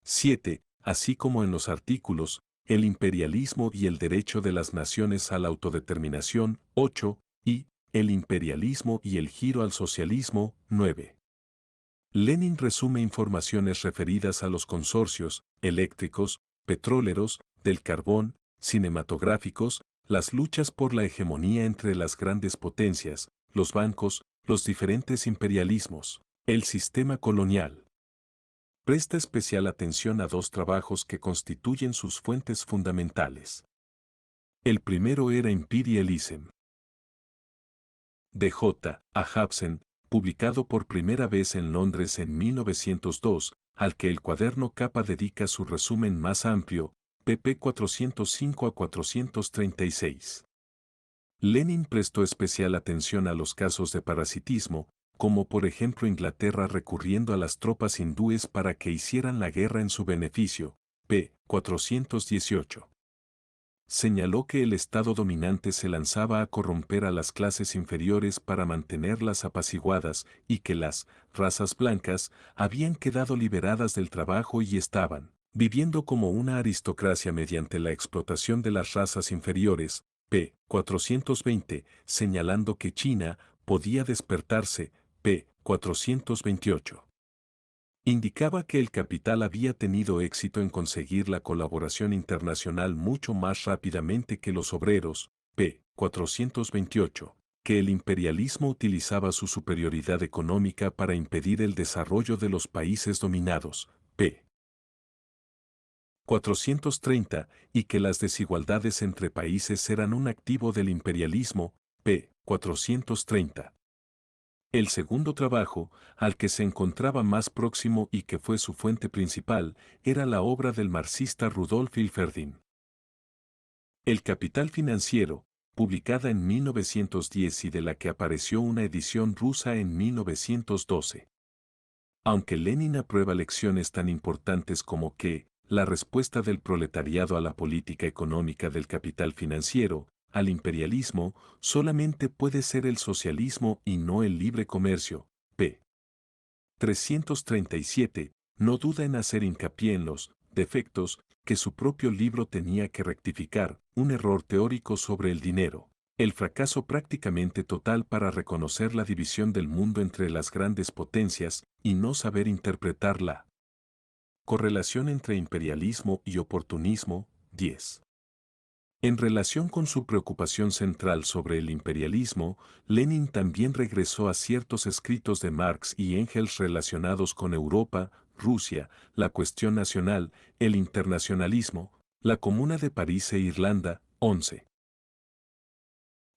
S2: 7. Así como en los artículos, el imperialismo y el derecho de las naciones a la autodeterminación, 8, y el imperialismo y el giro al socialismo, 9. Lenin resume informaciones referidas a los consorcios, eléctricos, petroleros, del carbón, cinematográficos, las luchas por la hegemonía entre las grandes potencias, los bancos, los diferentes imperialismos, el sistema colonial. Presta especial atención a dos trabajos que constituyen sus fuentes fundamentales. El primero era Imperialism, de J. A. Hobson, publicado por primera vez en Londres en 1902, al que el cuaderno Capa dedica su resumen más amplio, pp 405 a 436. Lenin prestó especial atención a los casos de parasitismo, como por ejemplo Inglaterra recurriendo a las tropas hindúes para que hicieran la guerra en su beneficio, p. 418. Señaló que el Estado dominante se lanzaba a corromper a las clases inferiores para mantenerlas apaciguadas y que las razas blancas habían quedado liberadas del trabajo y estaban viviendo como una aristocracia mediante la explotación de las razas inferiores, p. 420, señalando que China podía despertarse, p. 428. Indicaba que el capital había tenido éxito en conseguir la colaboración internacional mucho más rápidamente que los obreros, p. 428, que el imperialismo utilizaba su superioridad económica para impedir el desarrollo de los países dominados, p. 430, y que las desigualdades entre países eran un activo del imperialismo, p. 430. El segundo trabajo, al que se encontraba más próximo y que fue su fuente principal, era la obra del marxista Rudolf Hilferding. El Capital Financiero, publicada en 1910 y de la que apareció una edición rusa en 1912. Aunque Lenin aprueba lecciones tan importantes como que, la respuesta del proletariado a la política económica del capital financiero, al imperialismo, solamente puede ser el socialismo y no el libre comercio, p. 337, no duda en hacer hincapié en los defectos que su propio libro tenía que rectificar, un error teórico sobre el dinero, el fracaso prácticamente total para reconocer la división del mundo entre las grandes potencias y no saber interpretar la correlación entre imperialismo y oportunismo, 10. En relación con su preocupación central sobre el imperialismo, Lenin también regresó a ciertos escritos de Marx y Engels relacionados con Europa, Rusia, la cuestión nacional, el internacionalismo, la Comuna de París e Irlanda, 11.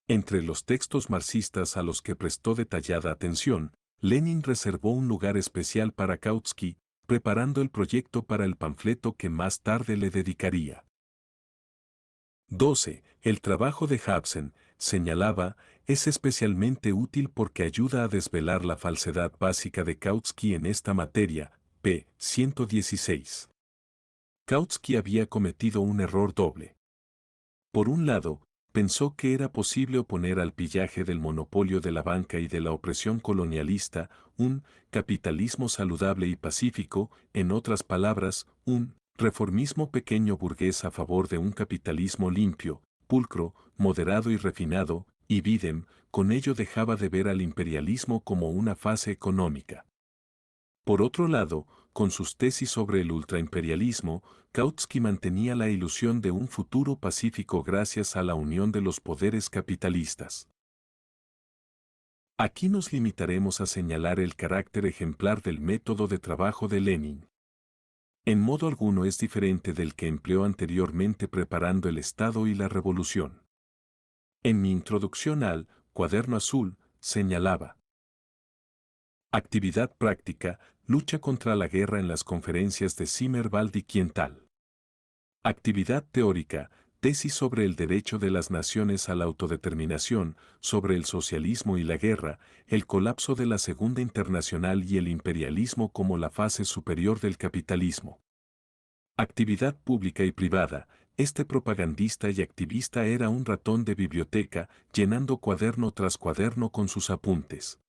S2: Entre los textos marxistas a los que prestó detallada atención, Lenin reservó un lugar especial para Kautsky, preparando el proyecto para el panfleto que más tarde le dedicaría. 12. El trabajo de Hobson, señalaba, es especialmente útil porque ayuda a desvelar la falsedad básica de Kautsky en esta materia, p. 116. Kautsky había cometido un error doble. Por un lado, pensó que era posible oponer al pillaje del monopolio de la banca y de la opresión colonialista un capitalismo saludable y pacífico, en otras palabras, un reformismo pequeño burgués a favor de un capitalismo limpio, pulcro, moderado y refinado, y Bidem, con ello dejaba de ver al imperialismo como una fase económica. Por otro lado, con sus tesis sobre el ultraimperialismo, Kautsky mantenía la ilusión de un futuro pacífico gracias a la unión de los poderes capitalistas. Aquí nos limitaremos a señalar el carácter ejemplar del método de trabajo de Lenin. En modo alguno es diferente del que empleó anteriormente preparando el Estado y la Revolución. En mi introducción al Cuaderno Azul, señalaba: actividad práctica, lucha contra la guerra en las conferencias de Zimmerwald y Quiental. Actividad teórica, tesis sobre el derecho de las naciones a la autodeterminación, sobre el socialismo y la guerra, el colapso de la Segunda Internacional y el imperialismo como la fase superior del capitalismo. Actividad pública y privada, este propagandista y activista era un ratón de biblioteca, llenando cuaderno tras cuaderno con sus apuntes.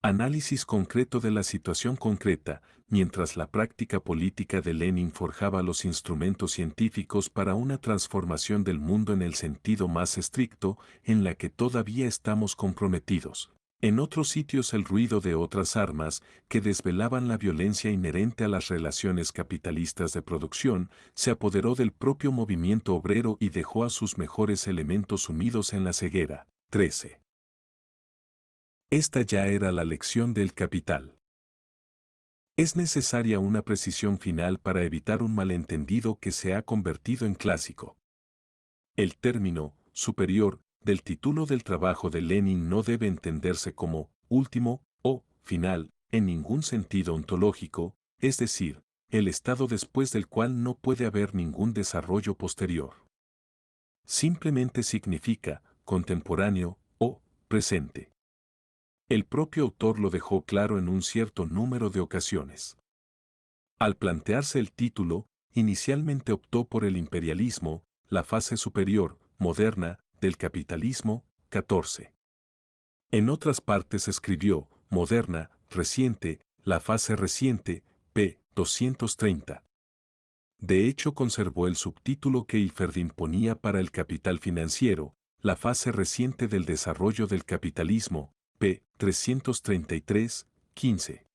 S2: Análisis concreto de la situación concreta, mientras la práctica política de Lenin forjaba los instrumentos científicos para una transformación del mundo en el sentido más estricto, en la que todavía estamos comprometidos. En otros sitios el ruido de otras armas, que desvelaban la violencia inherente a las relaciones capitalistas de producción, se apoderó del propio movimiento obrero y dejó a sus mejores elementos sumidos en la ceguera. 13. Esta ya era la lección del capital. Es necesaria una precisión final para evitar un malentendido que se ha convertido en clásico. El término superior del título del trabajo de Lenin no debe entenderse como último o final en ningún sentido ontológico, es decir, el estado después del cual no puede haber ningún desarrollo posterior. Simplemente significa contemporáneo o presente. El propio autor lo dejó claro en un cierto número de ocasiones. Al plantearse el título, inicialmente optó por el imperialismo, la fase superior, moderna, del capitalismo, 14. En otras partes escribió, moderna, reciente, la fase reciente, p. 230. De hecho conservó el subtítulo que Iferdin ponía para el capital financiero, la fase reciente del desarrollo del capitalismo, p. 333, 15.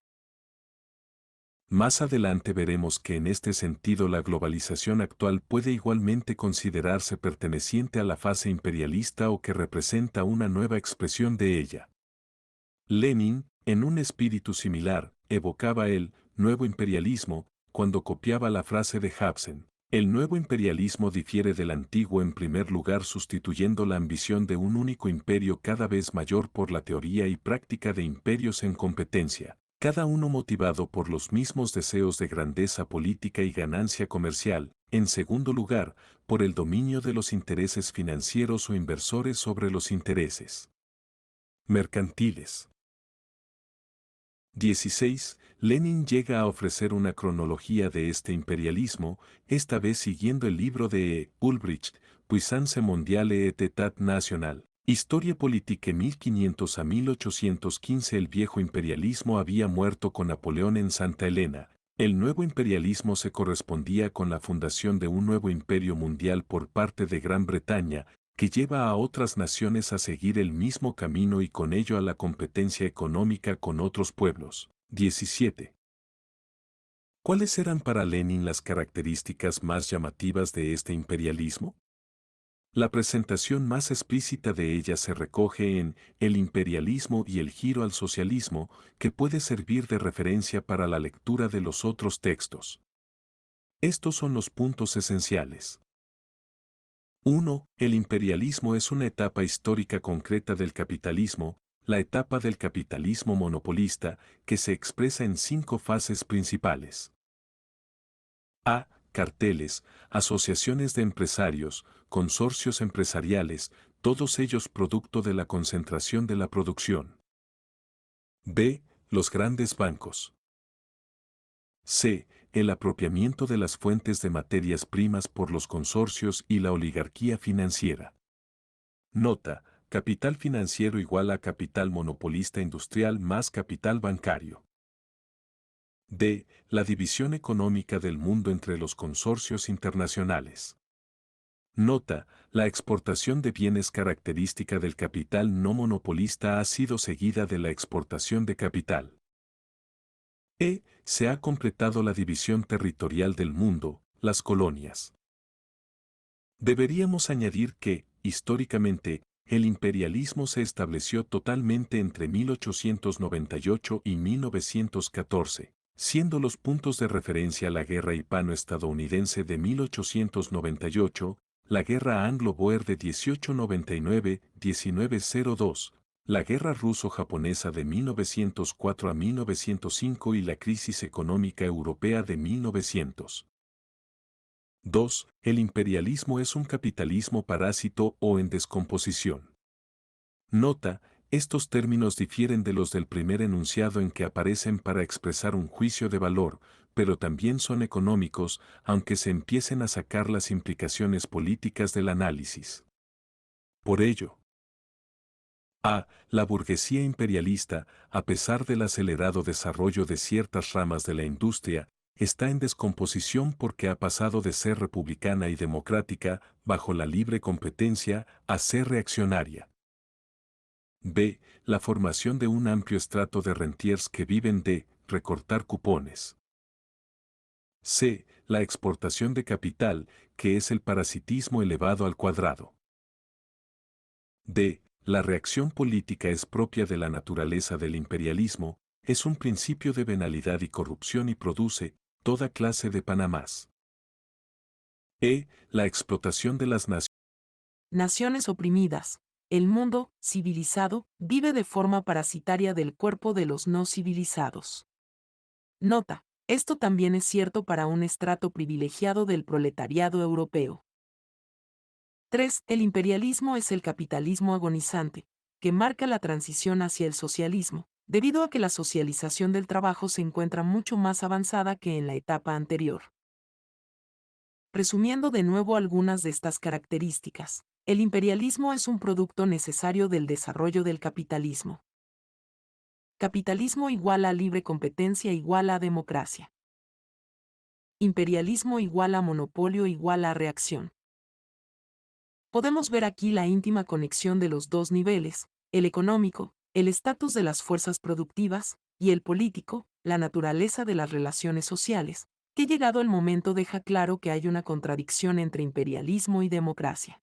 S2: Más adelante veremos que en este sentido la globalización actual puede igualmente considerarse perteneciente a la fase imperialista o que representa una nueva expresión de ella. Lenin, en un espíritu similar, evocaba el nuevo imperialismo cuando copiaba la frase de Habsen. El nuevo imperialismo difiere del antiguo en primer lugar sustituyendo la ambición de un único imperio cada vez mayor por la teoría y práctica de imperios en competencia, cada uno motivado por los mismos deseos de grandeza política y ganancia comercial, en segundo lugar, por el dominio de los intereses financieros o inversores sobre los intereses mercantiles. 16. Lenin llega a ofrecer una cronología de este imperialismo, esta vez siguiendo el libro de Ulbricht, Puissance mondiale et état national. Historia politique 1500 a 1815. El viejo imperialismo había muerto con Napoleón en Santa Elena. El nuevo imperialismo se correspondía con la fundación de un nuevo imperio mundial por parte de Gran Bretaña, que lleva a otras naciones a seguir el mismo camino y con ello a la competencia económica con otros pueblos. 17. ¿Cuáles eran para Lenin las características más llamativas de este imperialismo? La presentación más explícita de ella se recoge en El imperialismo y el giro al socialismo, que puede servir de referencia para la lectura de los otros textos. Estos son los puntos esenciales. 1. El imperialismo es una etapa histórica concreta del capitalismo, la etapa del capitalismo monopolista, que se expresa en 5 fases principales. A. Carteles, asociaciones de empresarios, consorcios empresariales, todos ellos producto de la concentración de la producción. B. Los grandes bancos. C. El apropiamiento de las fuentes de materias primas por los consorcios y la oligarquía financiera. Nota: capital financiero igual a capital monopolista industrial más capital bancario. D. La división económica del mundo entre los consorcios internacionales. Nota: la exportación de bienes característica del capital no monopolista ha sido seguida de la exportación de capital. E. Se ha completado la división territorial del mundo, las colonias. Deberíamos añadir que, históricamente, el imperialismo se estableció totalmente entre 1898 y 1914, siendo los puntos de referencia la Guerra Hispano-Estadounidense de 1898, la Guerra Anglo-Boer de 1899-1902, la Guerra Ruso-Japonesa de 1904 a 1905 y la crisis económica europea de 1900. 2. El imperialismo es un capitalismo parásito o en descomposición. Nota: estos términos difieren de los del primer enunciado en que aparecen para expresar un juicio de valor, pero también son económicos, aunque se empiecen a sacar las implicaciones políticas del análisis. Por ello, A. La burguesía imperialista, a pesar del acelerado desarrollo de ciertas ramas de la industria, está en descomposición porque ha pasado de ser republicana y democrática, bajo la libre competencia, a ser reaccionaria. B. La formación de un amplio estrato de rentiers que viven de recortar cupones. C. La exportación de capital, que es el parasitismo elevado al cuadrado. D. La reacción política es propia de la naturaleza del imperialismo, es un principio de venalidad y corrupción y produce toda clase de panamás. E. La explotación de las
S1: Naciones oprimidas. El mundo, civilizado, vive de forma parasitaria del cuerpo de los no civilizados. Nota, esto también es cierto para un estrato privilegiado del proletariado europeo. 3. El imperialismo es el capitalismo agonizante, que marca la transición hacia el socialismo, debido a que la socialización del trabajo se encuentra mucho más avanzada que en la etapa anterior. Resumiendo de nuevo algunas de estas características, el imperialismo es un producto necesario del desarrollo del capitalismo. Capitalismo igual a libre competencia igual a democracia. Imperialismo igual a monopolio igual a reacción. Podemos ver aquí la íntima conexión de los dos niveles, el económico, el estatus de las fuerzas productivas, y el político, la naturaleza de las relaciones sociales, que llegado el momento deja claro que hay una contradicción entre imperialismo y democracia.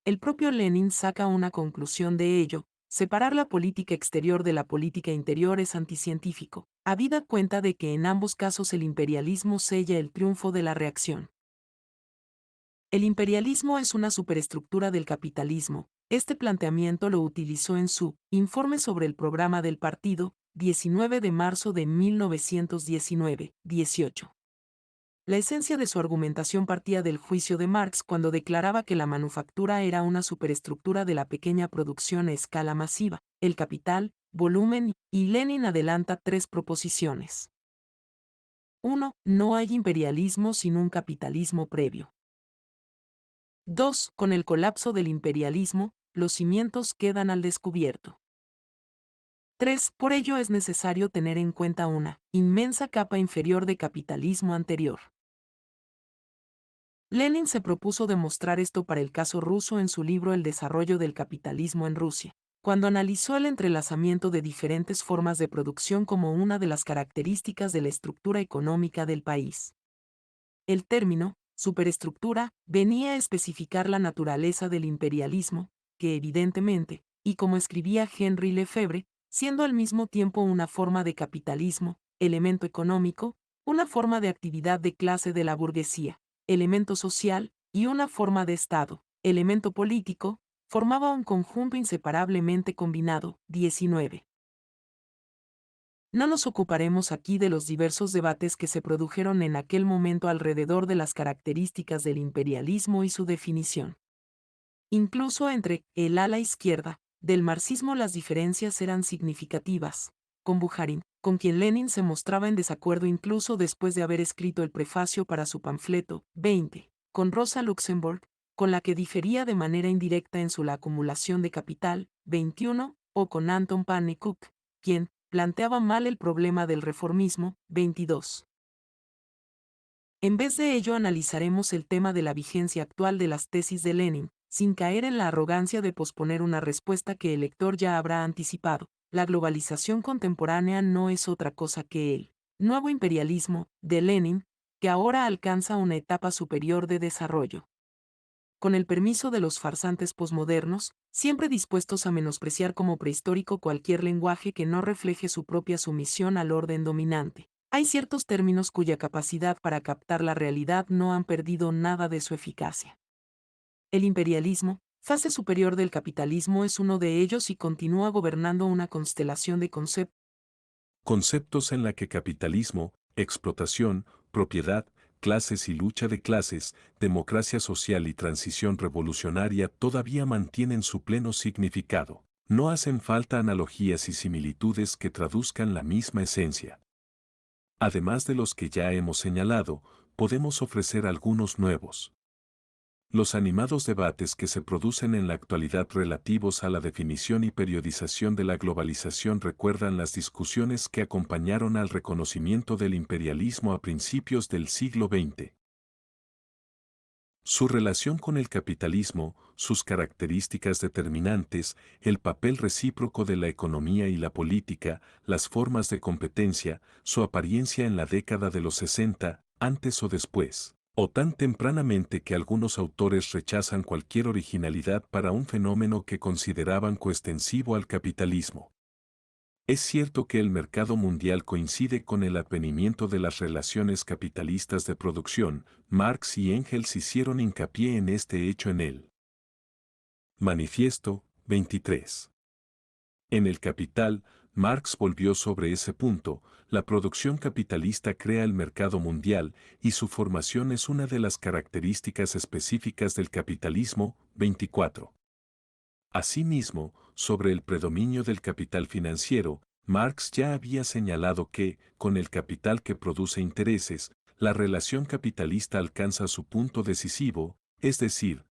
S1: El propio Lenin saca una conclusión de ello: separar la política exterior de la política interior es anticientífico, habida cuenta de que en ambos casos el imperialismo sella el triunfo de la reacción. El imperialismo es una superestructura del capitalismo. Este planteamiento lo utilizó en su Informe sobre el programa del partido, 19 de marzo de 1919, 18. La esencia de su argumentación partía del juicio de Marx cuando declaraba que la manufactura era una superestructura de la pequeña producción a escala masiva, el capital, volumen, y Lenin adelanta tres proposiciones. 1. No hay imperialismo sin un capitalismo previo. 2. Con el colapso del imperialismo, los cimientos quedan al descubierto. 3. Por ello es necesario tener en cuenta una inmensa capa inferior de capitalismo anterior. Lenin se propuso demostrar esto para el caso ruso en su libro El desarrollo del capitalismo en Rusia, cuando analizó el entrelazamiento de diferentes formas de producción como una de las características de la estructura económica del país. El término superestructura venía a especificar la naturaleza del imperialismo, que evidentemente, y como escribía Henry Lefebvre, siendo al mismo tiempo una forma de capitalismo, elemento económico, una forma de actividad de clase de la burguesía, elemento social, y una forma de Estado, elemento político, formaba un conjunto inseparablemente combinado. 19. No nos ocuparemos aquí de los diversos debates que se produjeron en aquel momento alrededor de las características del imperialismo y su definición. Incluso entre el ala izquierda del marxismo las diferencias eran significativas. Con Bukharin, con quien Lenin se mostraba en desacuerdo incluso después de haber escrito el prefacio para su panfleto 20, con Rosa Luxemburg, con la que difería de manera indirecta en su La acumulación de capital 21, o con Anton Pannekoek, quien planteaba mal el problema del reformismo 22. En vez de ello analizaremos el tema de la vigencia actual de las tesis de Lenin, sin caer en la arrogancia de posponer una respuesta que el lector ya habrá anticipado. La globalización contemporánea no es otra cosa que el nuevo imperialismo de Lenin, que ahora alcanza una etapa superior de desarrollo. Con el permiso de los farsantes posmodernos, siempre dispuestos a menospreciar como prehistórico cualquier lenguaje que no refleje su propia sumisión al orden dominante, hay ciertos términos cuya capacidad para captar la realidad no han perdido nada de su eficacia. El imperialismo, fase superior del capitalismo, es uno de ellos y continúa gobernando una constelación de
S2: conceptos en la que capitalismo, explotación, propiedad, clases y lucha de clases, democracia social y transición revolucionaria todavía mantienen su pleno significado. No hacen falta analogías y similitudes que traduzcan la misma esencia. Además de los que ya hemos señalado, podemos ofrecer algunos nuevos. Los animados debates que se producen en la actualidad relativos a la definición y periodización de la globalización recuerdan las discusiones que acompañaron al reconocimiento del imperialismo a principios del siglo XX. Su relación con el capitalismo, sus características determinantes, el papel recíproco de la economía y la política, las formas de competencia, su apariencia en la década de los 60, antes o después, o tan tempranamente que algunos autores rechazan cualquier originalidad para un fenómeno que consideraban coextensivo al capitalismo. Es cierto que el mercado mundial coincide con el advenimiento de las relaciones capitalistas de producción. Marx y Engels hicieron hincapié en este hecho en el Manifiesto 23. En el Capital, Marx volvió sobre ese punto: la producción capitalista crea el mercado mundial y su formación es una de las características específicas del capitalismo. 24. Asimismo, sobre el predominio del capital financiero, Marx ya había señalado que, con el capital que produce intereses, la relación capitalista alcanza su punto decisivo, es decir,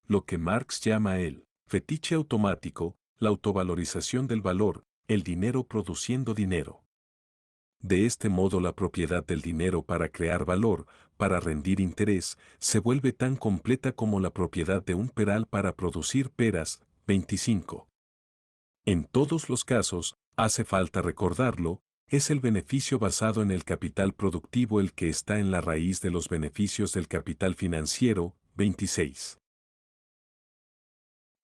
S2: lo que Marx llama el fetiche automático, la autovalorización del valor, el dinero produciendo dinero. De este modo la propiedad del dinero para crear valor, para rendir interés, se vuelve tan completa como la propiedad de un peral para producir peras. 25. En todos los casos, hace falta recordarlo, es el beneficio basado en el capital productivo el que está en la raíz de los beneficios del capital financiero. 26.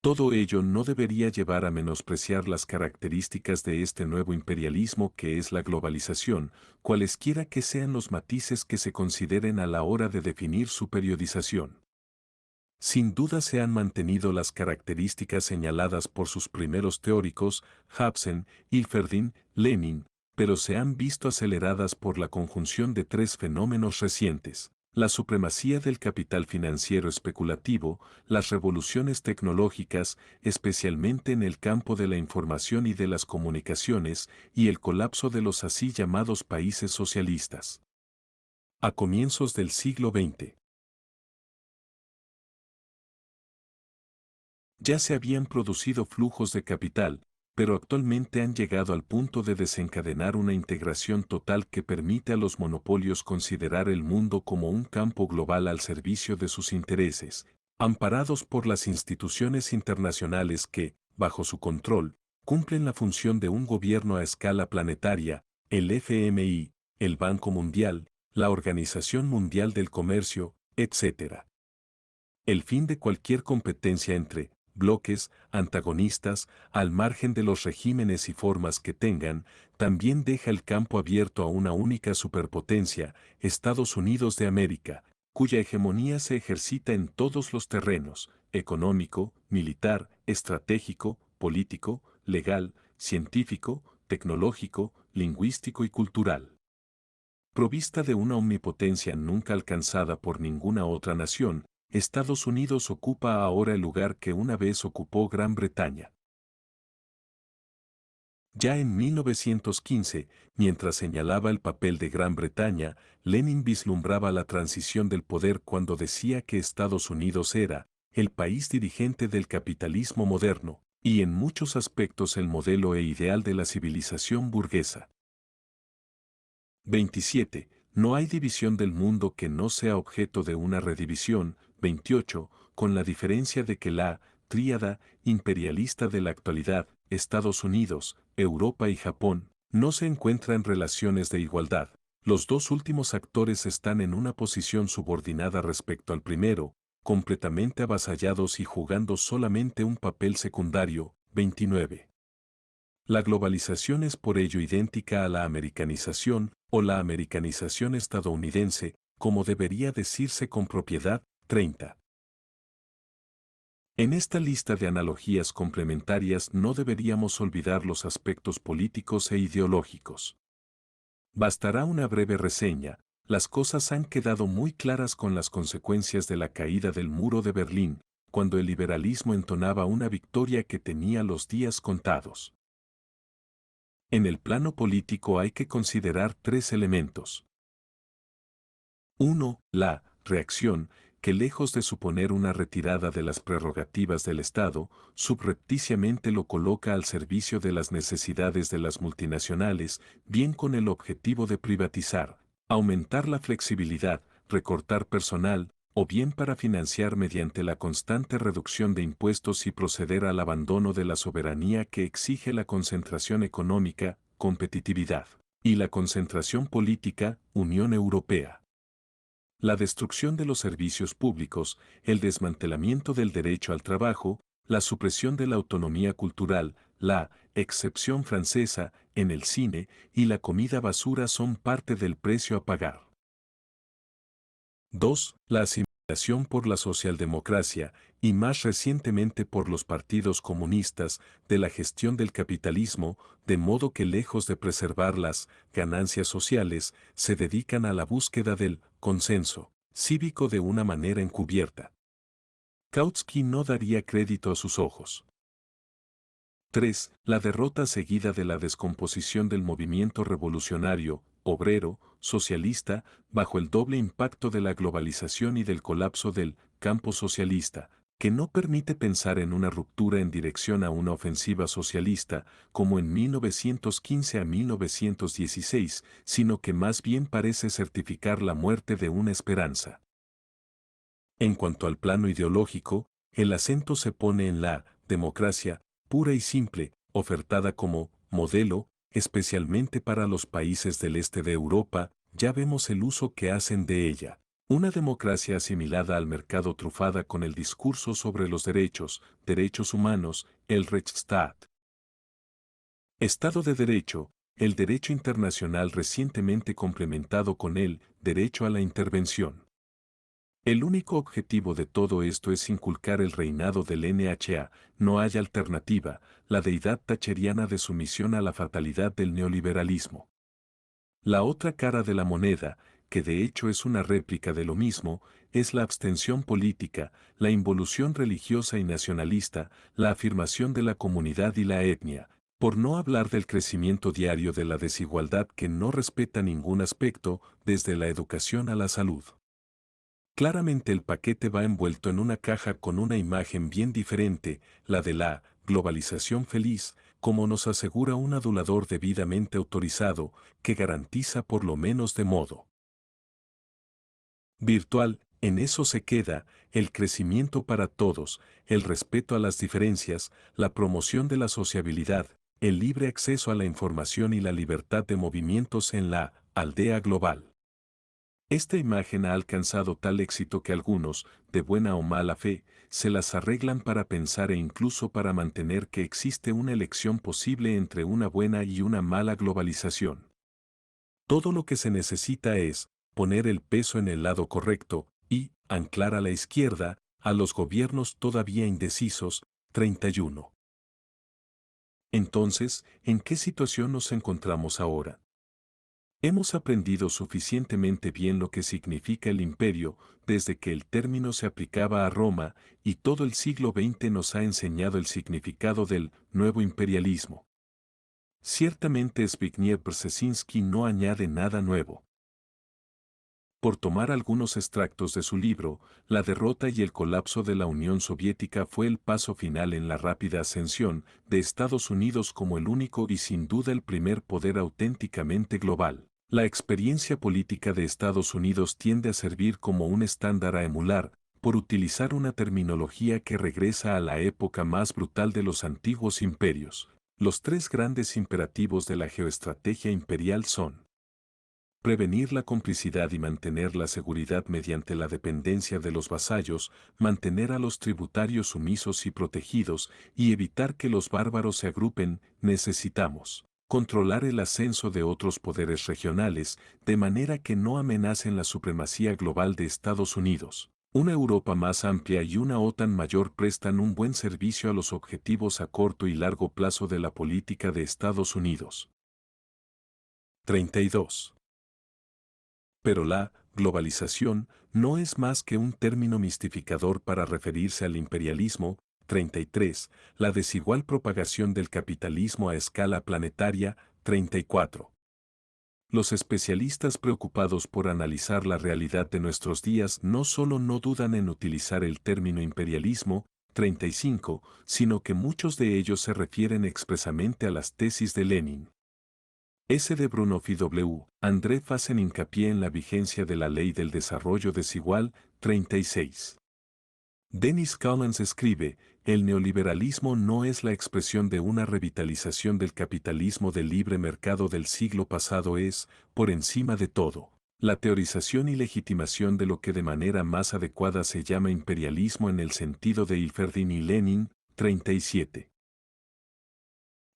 S2: Todo ello no debería llevar a menospreciar las características de este nuevo imperialismo que es la globalización, cualesquiera que sean los matices que se consideren a la hora de definir su periodización. Sin duda se han mantenido las características señaladas por sus primeros teóricos, Hobson, Hilferdin, Lenin, pero se han visto aceleradas por la conjunción de tres fenómenos recientes: la supremacía del capital financiero especulativo, las revoluciones tecnológicas, especialmente en el campo de la información y de las comunicaciones, y el colapso de los así llamados países socialistas. A comienzos del siglo XX, ya se habían producido flujos de capital, pero actualmente han llegado al punto de desencadenar una integración total que permite a los monopolios considerar el mundo como un campo global al servicio de sus intereses, amparados por las instituciones internacionales que, bajo su control, cumplen la función de un gobierno a escala planetaria: el FMI, el Banco Mundial, la Organización Mundial del Comercio, etc. El fin de cualquier competencia entre bloques antagonistas, al margen de los regímenes y formas que tengan, también deja el campo abierto a una única superpotencia, Estados Unidos de América, cuya hegemonía se ejercita en todos los terrenos: económico, militar, estratégico, político, legal, científico, tecnológico, lingüístico y cultural. Provista de una omnipotencia nunca alcanzada por ninguna otra nación, Estados Unidos ocupa ahora el lugar que una vez ocupó Gran Bretaña. Ya en 1915, mientras señalaba el papel de Gran Bretaña, Lenin vislumbraba la transición del poder cuando decía que Estados Unidos era el país dirigente del capitalismo moderno, y en muchos aspectos el modelo e ideal de la civilización burguesa. 27. No hay división del mundo que no sea objeto de una redivisión. 28. Con la diferencia de que la tríada imperialista de la actualidad, Estados Unidos, Europa y Japón, no se encuentra en relaciones de igualdad. Los dos últimos actores están en una posición subordinada respecto al primero, completamente avasallados y jugando solamente un papel secundario. 29. La globalización es por ello idéntica a la americanización, o la americanización estadounidense, como debería decirse con propiedad. 30. En esta lista de analogías complementarias no deberíamos olvidar los aspectos políticos e ideológicos. Bastará una breve reseña: las cosas han quedado muy claras con las consecuencias de la caída del muro de Berlín, cuando el liberalismo entonaba una victoria que tenía los días contados. En el plano político hay que considerar tres elementos. 1. La reacción, que lejos de suponer una retirada de las prerrogativas del Estado, subrepticiamente lo coloca al servicio de las necesidades de las multinacionales, bien con el objetivo de privatizar, aumentar la flexibilidad, recortar personal, o bien para financiar mediante la constante reducción de impuestos y proceder al abandono de la soberanía que exige la concentración económica, competitividad, y la concentración política, Unión Europea. La destrucción de los servicios públicos, el desmantelamiento del derecho al trabajo, la supresión de la autonomía cultural, la excepción francesa en el cine y la comida basura son parte del precio a pagar. 2. La asimilación por la socialdemocracia, y más recientemente por los partidos comunistas, de la gestión del capitalismo, de modo que lejos de preservar las ganancias sociales, se dedican a la búsqueda del consenso cívico de una manera encubierta. Kautsky no daría crédito a sus ojos. 3. La derrota seguida de la descomposición del movimiento revolucionario, obrero, socialista, bajo el doble impacto de la globalización y del colapso del campo socialista, que no permite pensar en una ruptura en dirección a una ofensiva socialista, como en 1915 a 1916, sino que más bien parece certificar la muerte de una esperanza. En cuanto al plano ideológico, el acento se pone en la democracia, pura y simple, ofertada como modelo, especialmente para los países del este de Europa, ya vemos el uso que hacen de ella. Una democracia asimilada al mercado trufada con el discurso sobre los derechos humanos, el Rechtsstaat. Estado de Derecho, el derecho internacional recientemente complementado con el derecho a la intervención. El único objetivo de todo esto es inculcar el reinado del NHA, no hay alternativa, la deidad thatcheriana de sumisión a la fatalidad del neoliberalismo. La otra cara de la moneda, que de hecho es una réplica de lo mismo, es la abstención política, la involución religiosa y nacionalista, la afirmación de la comunidad y la etnia, por no hablar del crecimiento diario de la desigualdad que no respeta ningún aspecto, desde la educación a la salud. Claramente el paquete va envuelto en una caja con una imagen bien diferente, la de la globalización feliz, como nos asegura un adulador debidamente autorizado, que garantiza por lo menos de modo virtual, en eso se queda, el crecimiento para todos, el respeto a las diferencias, la promoción de la sociabilidad, el libre acceso a la información y la libertad de movimientos en la aldea global. Esta imagen ha alcanzado tal éxito que algunos, de buena o mala fe, se las arreglan para pensar e incluso para mantener que existe una elección posible entre una buena y una mala globalización. Todo lo que se necesita es poner el peso en el lado correcto y anclar a la izquierda a los gobiernos todavía indecisos. 31. Entonces, ¿en qué situación nos encontramos ahora? Hemos aprendido suficientemente bien lo que significa el imperio desde que el término se aplicaba a Roma y todo el siglo XX nos ha enseñado el significado del nuevo imperialismo. Ciertamente Zbigniew Brzezinski no añade nada nuevo. Por tomar algunos extractos de su libro, La derrota y el colapso de la Unión Soviética fue el paso final en la rápida ascensión de Estados Unidos como el único y sin duda el primer poder auténticamente global. La experiencia política de Estados Unidos tiende a servir como un estándar a emular, por utilizar una terminología que regresa a la época más brutal de los antiguos imperios. Los tres grandes imperativos de la geoestrategia imperial son prevenir la complicidad y mantener la seguridad mediante la dependencia de los vasallos, mantener a los tributarios sumisos y protegidos, y evitar que los bárbaros se agrupen. Necesitamos controlar el ascenso de otros poderes regionales, de manera que no amenacen la supremacía global de Estados Unidos. Una Europa más amplia y una OTAN mayor prestan un buen servicio a los objetivos a corto y largo plazo de la política de Estados Unidos. 32. Pero la globalización no es más que un término mistificador para referirse al imperialismo. 33. La desigual propagación del capitalismo a escala planetaria. 34. Los especialistas preocupados por analizar la realidad de nuestros días no solo no dudan en utilizar el término imperialismo, 35, sino que muchos de ellos se refieren expresamente a las tesis de Lenin. S. de Brunoff y W. André hacen hincapié en la vigencia de la ley del desarrollo desigual, 36. Dennis Collins escribe, el neoliberalismo no es la expresión de una revitalización del capitalismo del libre mercado del siglo pasado, es, por encima de todo, la teorización y legitimación de lo que de manera más adecuada se llama imperialismo en el sentido de Ilferdin y Lenin, 37.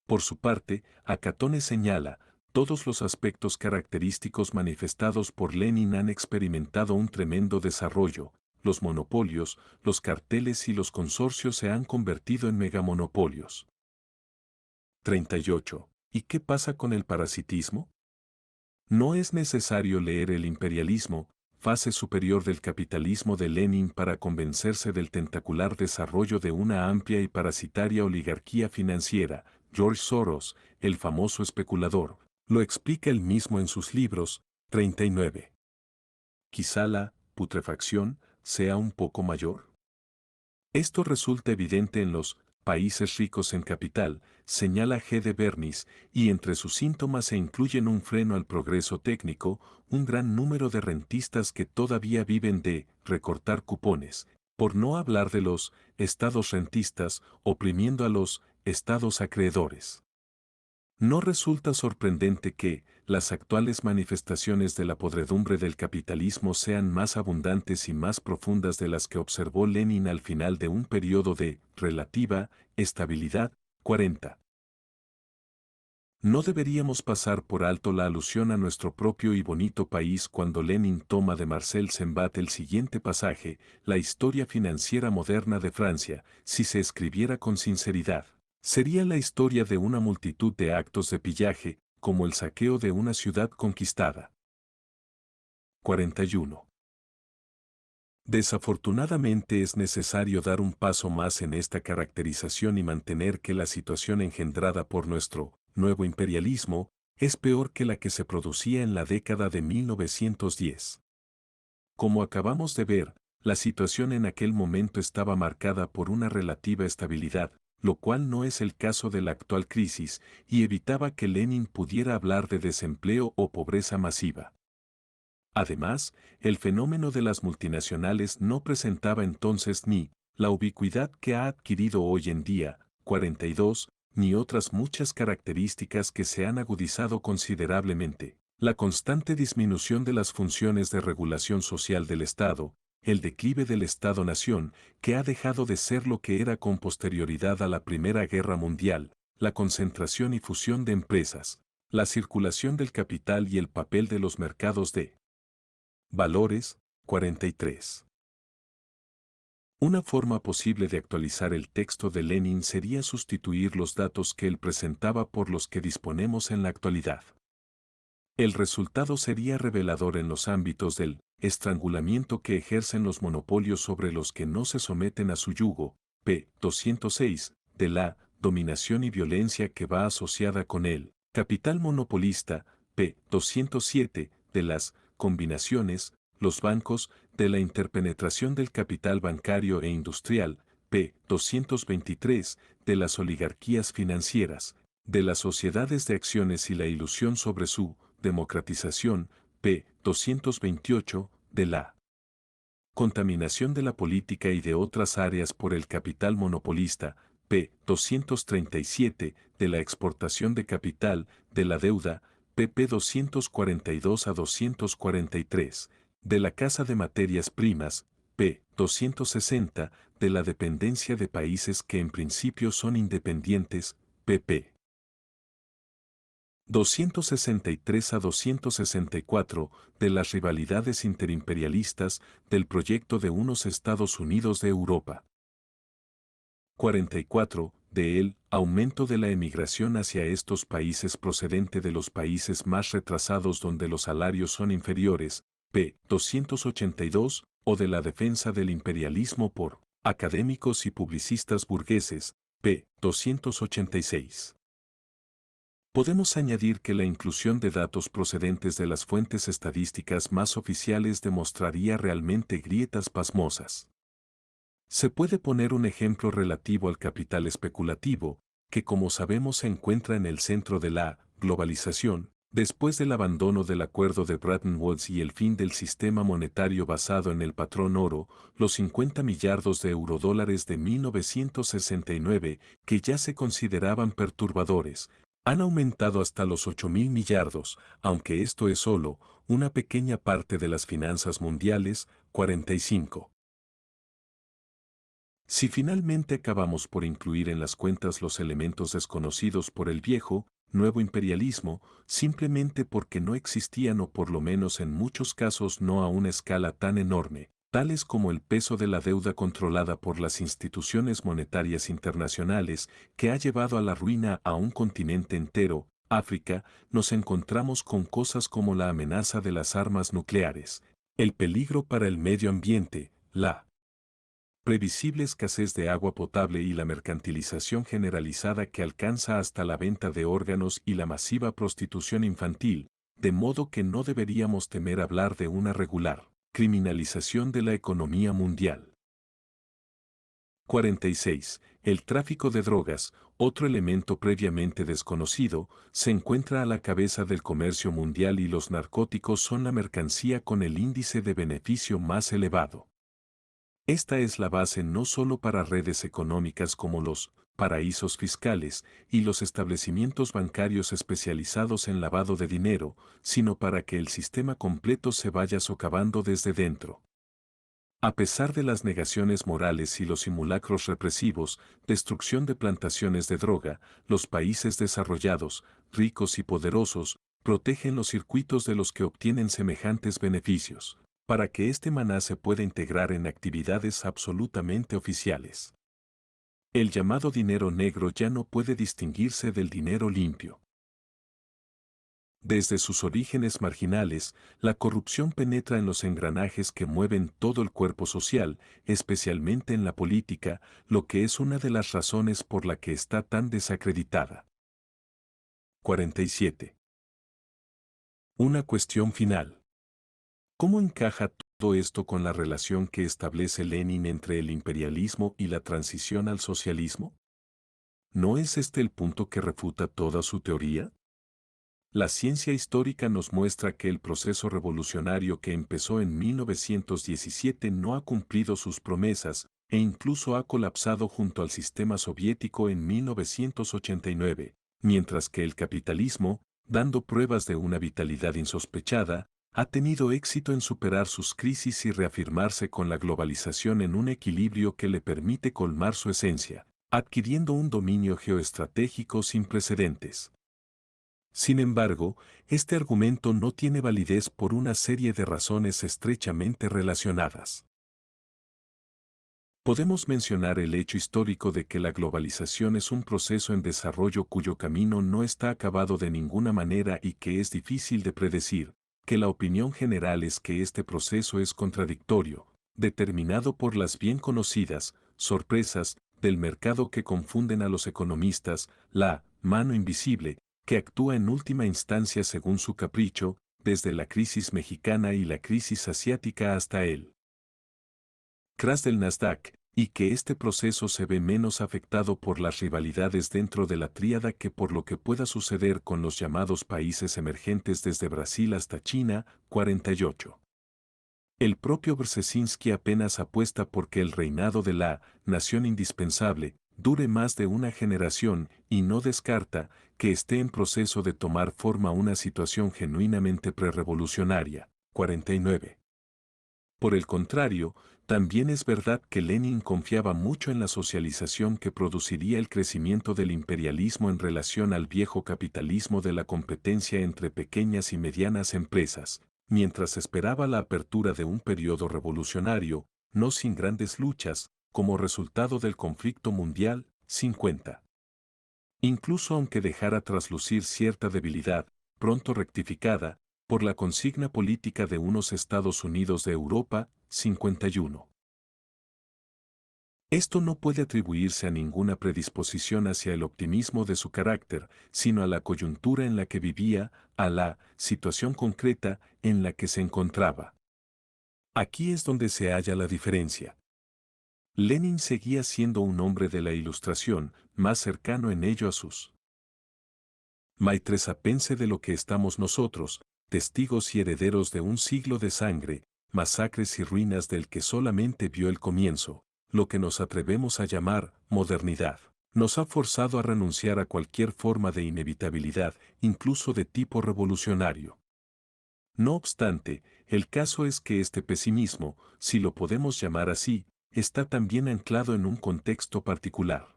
S2: Por su parte, Akatone señala, todos los aspectos característicos manifestados por Lenin han experimentado un tremendo desarrollo, los monopolios, los carteles y los consorcios se han convertido en megamonopolios. 38. ¿Y qué pasa con el parasitismo? No es necesario leer El imperialismo, fase superior del capitalismo de Lenin para convencerse del tentacular desarrollo de una amplia y parasitaria oligarquía financiera. George Soros, el famoso especulador, lo explica él mismo en sus libros. 39. Quizá la putrefacción sea un poco mayor. Esto resulta evidente en los países ricos en capital, señala G. de Bernis, y entre sus síntomas se incluyen un freno al progreso técnico, un gran número de rentistas que todavía viven de recortar cupones, por no hablar de los estados rentistas oprimiendo a los estados acreedores. No resulta sorprendente que las actuales manifestaciones de la podredumbre del capitalismo sean más abundantes y más profundas de las que observó Lenin al final de un periodo de relativa estabilidad. 40. No deberíamos pasar por alto la alusión a nuestro propio y bonito país cuando Lenin toma de Marcel Sembat el siguiente pasaje, la historia financiera moderna de Francia, si se escribiera con sinceridad. Sería la historia de una multitud de actos de pillaje, como el saqueo de una ciudad conquistada. 41. Desafortunadamente es necesario dar un paso más en esta caracterización y mantener que la situación engendrada por nuestro nuevo imperialismo es peor que la que se producía en la década de 1910. Como acabamos de ver, la situación en aquel momento estaba marcada por una relativa estabilidad, lo cual no es el caso de la actual crisis, y evitaba que Lenin pudiera hablar de desempleo o pobreza masiva. Además, el fenómeno de las multinacionales no presentaba entonces ni la ubicuidad que ha adquirido hoy en día, 42, ni otras muchas características que se han agudizado considerablemente. La constante disminución de las funciones de regulación social del Estado, el declive del Estado-nación, que ha dejado de ser lo que era con posterioridad a la Primera Guerra Mundial, la concentración y fusión de empresas, la circulación del capital y el papel de los mercados de valores, 43. Una forma posible de actualizar el texto de Lenin sería sustituir los datos que él presentaba por los que disponemos en la actualidad. El resultado sería revelador en los ámbitos del estrangulamiento que ejercen los monopolios sobre los que no se someten a su yugo, p. 206, de la dominación y violencia que va asociada con él, capital monopolista, p. 207, de las combinaciones, los bancos, de la interpenetración del capital bancario e industrial, p. 223, de las oligarquías financieras, de las sociedades de acciones y la ilusión sobre su democratización, p. 228, de la contaminación de la política y de otras áreas por el capital monopolista, p. 237, de la exportación de capital, de la deuda, pp. 242 a 243, de la casa de materias primas, p. 260, de la dependencia de países que en principio son independientes, pp. 263 a 264, de las rivalidades interimperialistas, del proyecto de unos Estados Unidos de Europa. 44, de el aumento de la emigración hacia estos países procedente de los países más retrasados donde los salarios son inferiores, p. 282, o de la defensa del imperialismo por académicos y publicistas burgueses, p. 286. Podemos añadir que la inclusión de datos procedentes de las fuentes estadísticas más oficiales demostraría realmente grietas pasmosas. Se puede poner un ejemplo relativo al capital especulativo, que como sabemos se encuentra en el centro de la globalización, después del abandono del acuerdo de Bretton Woods y el fin del sistema monetario basado en el patrón oro, los 50 millardos de eurodólares de 1969, que ya se consideraban perturbadores, han aumentado hasta los 8.000 millardos, aunque esto es solo una pequeña parte de las finanzas mundiales, 45. Si finalmente acabamos por incluir en las cuentas los elementos desconocidos por el viejo, nuevo imperialismo, simplemente porque no existían o por lo menos en muchos casos no a una escala tan enorme, tales como el peso de la deuda controlada por las instituciones monetarias internacionales que ha llevado a la ruina a un continente entero, África, nos encontramos con cosas como la amenaza de las armas nucleares, el peligro para el medio ambiente, la previsible escasez de agua potable y la mercantilización generalizada que alcanza hasta la venta de órganos y la masiva prostitución infantil, de modo que no deberíamos temer hablar de una regular criminalización de la economía mundial. 46. El tráfico de drogas, otro elemento previamente desconocido, se encuentra a la cabeza del comercio mundial y los narcóticos son la mercancía con el índice de beneficio más elevado. Esta es la base no solo para redes económicas como los paraísos fiscales y los establecimientos bancarios especializados en lavado de dinero, sino para que el sistema completo se vaya socavando desde dentro. A pesar de las negaciones morales y los simulacros represivos, destrucción de plantaciones de droga, los países desarrollados, ricos y poderosos, protegen los circuitos de los que obtienen semejantes beneficios, para que este maná se pueda integrar en actividades absolutamente oficiales. El llamado dinero negro ya no puede distinguirse del dinero limpio. Desde sus orígenes marginales, la corrupción penetra en los engranajes que mueven todo el cuerpo social, especialmente en la política, lo que es una de las razones por la que está tan desacreditada. 47. Una cuestión final. ¿Cómo encaja todo esto con la relación que establece Lenin entre el imperialismo y la transición al socialismo? ¿No es este el punto que refuta toda su teoría? La ciencia histórica nos muestra que el proceso revolucionario que empezó en 1917 no ha cumplido sus promesas e incluso ha colapsado junto al sistema soviético en 1989, mientras que el capitalismo, dando pruebas de una vitalidad insospechada, ha tenido éxito en superar sus crisis y reafirmarse con la globalización en un equilibrio que le permite colmar su esencia, adquiriendo un dominio geoestratégico sin precedentes. Sin embargo, este argumento no tiene validez por una serie de razones estrechamente relacionadas. Podemos mencionar el hecho histórico de que la globalización es un proceso en desarrollo cuyo camino no está acabado de ninguna manera y que es difícil de predecir, que la opinión general es que este proceso es contradictorio, determinado por las bien conocidas sorpresas del mercado que confunden a los economistas, la mano invisible, que actúa en última instancia según su capricho, desde la crisis mexicana y la crisis asiática hasta el crash del Nasdaq, y que este proceso se ve menos afectado por las rivalidades dentro de la tríada que por lo que pueda suceder con los llamados países emergentes desde Brasil hasta China, 48. El propio Brzezinski apenas apuesta porque el reinado de la nación indispensable dure más de una generación y no descarta que esté en proceso de tomar forma una situación genuinamente prerevolucionaria. 49. Por el contrario, también es verdad que Lenin confiaba mucho en la socialización que produciría el crecimiento del imperialismo en relación al viejo capitalismo de la competencia entre pequeñas y medianas empresas, mientras esperaba la apertura de un periodo revolucionario, no sin grandes luchas, como resultado del conflicto mundial, 50. Incluso aunque dejara traslucir cierta debilidad, pronto rectificada, por la consigna política de unos Estados Unidos de Europa, 51. Esto no puede atribuirse a ninguna predisposición hacia el optimismo de su carácter, sino a la coyuntura en la que vivía, a la situación concreta en la que se encontraba. Aquí es donde se halla la diferencia. Lenin seguía siendo un hombre de la Ilustración, más cercano en ello a sus maitresapense de lo que estamos nosotros, testigos y herederos de un siglo de sangre, masacres y ruinas del que solamente vio el comienzo, lo que nos atrevemos a llamar modernidad. Nos ha forzado a renunciar a cualquier forma de inevitabilidad, incluso de tipo revolucionario. No obstante, el caso es que este pesimismo, si lo podemos llamar así, está también anclado en un contexto particular.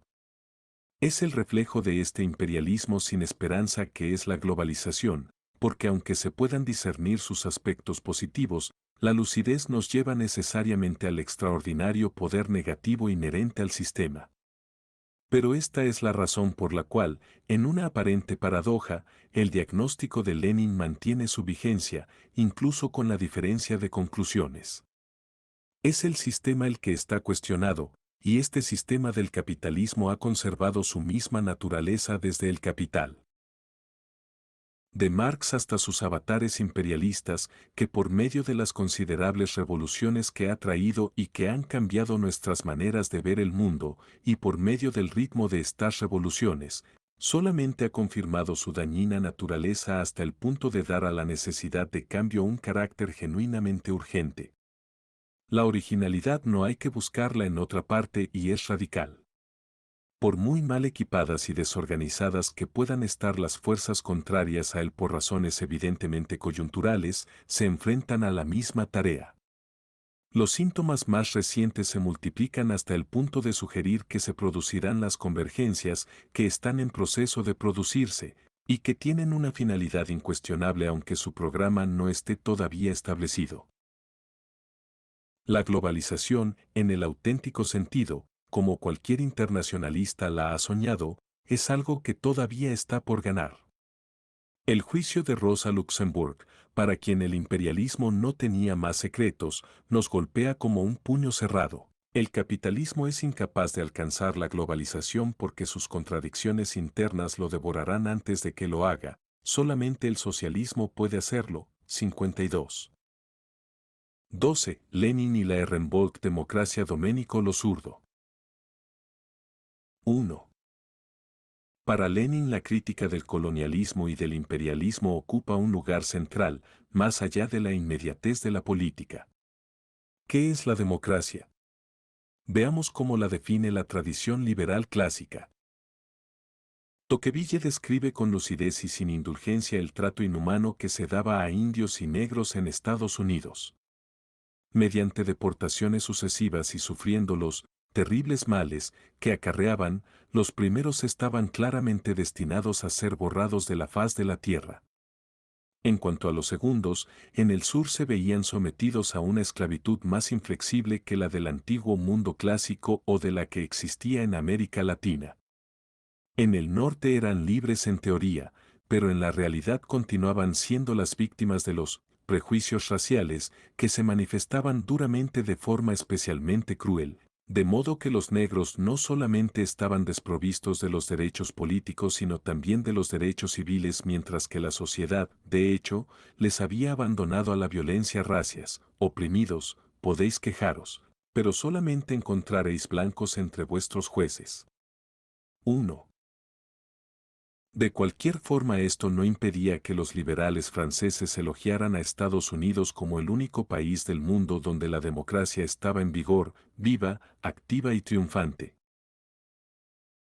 S2: Es el reflejo de este imperialismo sin esperanza que es la globalización, porque aunque se puedan discernir sus aspectos positivos, la lucidez nos lleva necesariamente al extraordinario poder negativo inherente al sistema. Pero esta es la razón por la cual, en una aparente paradoja, el diagnóstico de Lenin mantiene su vigencia, incluso con la diferencia de conclusiones. Es el sistema el que está cuestionado, y este sistema del capitalismo ha conservado su misma naturaleza desde el capital. De Marx hasta sus avatares imperialistas, que por medio de las considerables revoluciones que ha traído y que han cambiado nuestras maneras de ver el mundo, y por medio del ritmo de estas revoluciones, solamente ha confirmado su dañina naturaleza hasta el punto de dar a la necesidad de cambio un carácter genuinamente urgente. La originalidad no hay que buscarla en otra parte y es radical. Por muy mal equipadas y desorganizadas que puedan estar las fuerzas contrarias a él por razones evidentemente coyunturales, se enfrentan a la misma tarea. Los síntomas más recientes se multiplican hasta el punto de sugerir que se producirán las convergencias que están en proceso de producirse, y que tienen una finalidad incuestionable aunque su programa no esté todavía establecido. La globalización, en el auténtico sentido, como cualquier internacionalista la ha soñado, es algo que todavía está por ganar. El juicio de Rosa Luxemburg, para quien el imperialismo no tenía más secretos, nos golpea como un puño cerrado. El capitalismo es incapaz de alcanzar la globalización porque sus contradicciones internas lo devorarán antes de que lo haga. Solamente el socialismo puede hacerlo. 52. 12. Lenin y la Ehrenvolk Democracia Domenico Lo Zurdo. 1. Para Lenin la crítica del colonialismo y del imperialismo ocupa un lugar central, más allá de la inmediatez de la política. ¿Qué es la democracia? Veamos cómo la define la tradición liberal clásica. Tocqueville describe con lucidez y sin indulgencia el trato inhumano que se daba a indios y negros en Estados Unidos. Mediante deportaciones sucesivas y sufriendo los terribles males que acarreaban, los primeros estaban claramente destinados a ser borrados de la faz de la tierra. En cuanto a los segundos, en el sur se veían sometidos a una esclavitud más inflexible que la del antiguo mundo clásico o de la que existía en América Latina. En el norte eran libres en teoría, pero en la realidad continuaban siendo las víctimas de los prejuicios raciales que se manifestaban duramente de forma especialmente cruel, de modo que los negros no solamente estaban desprovistos de los derechos políticos sino también de los derechos civiles mientras que la sociedad, de hecho, les había abandonado a la violencia racias, oprimidos, podéis quejaros, pero solamente encontraréis blancos entre vuestros jueces. 1. De cualquier forma esto no impedía que los liberales franceses elogiaran a Estados Unidos como el único país del mundo donde la democracia estaba en vigor, viva, activa y triunfante.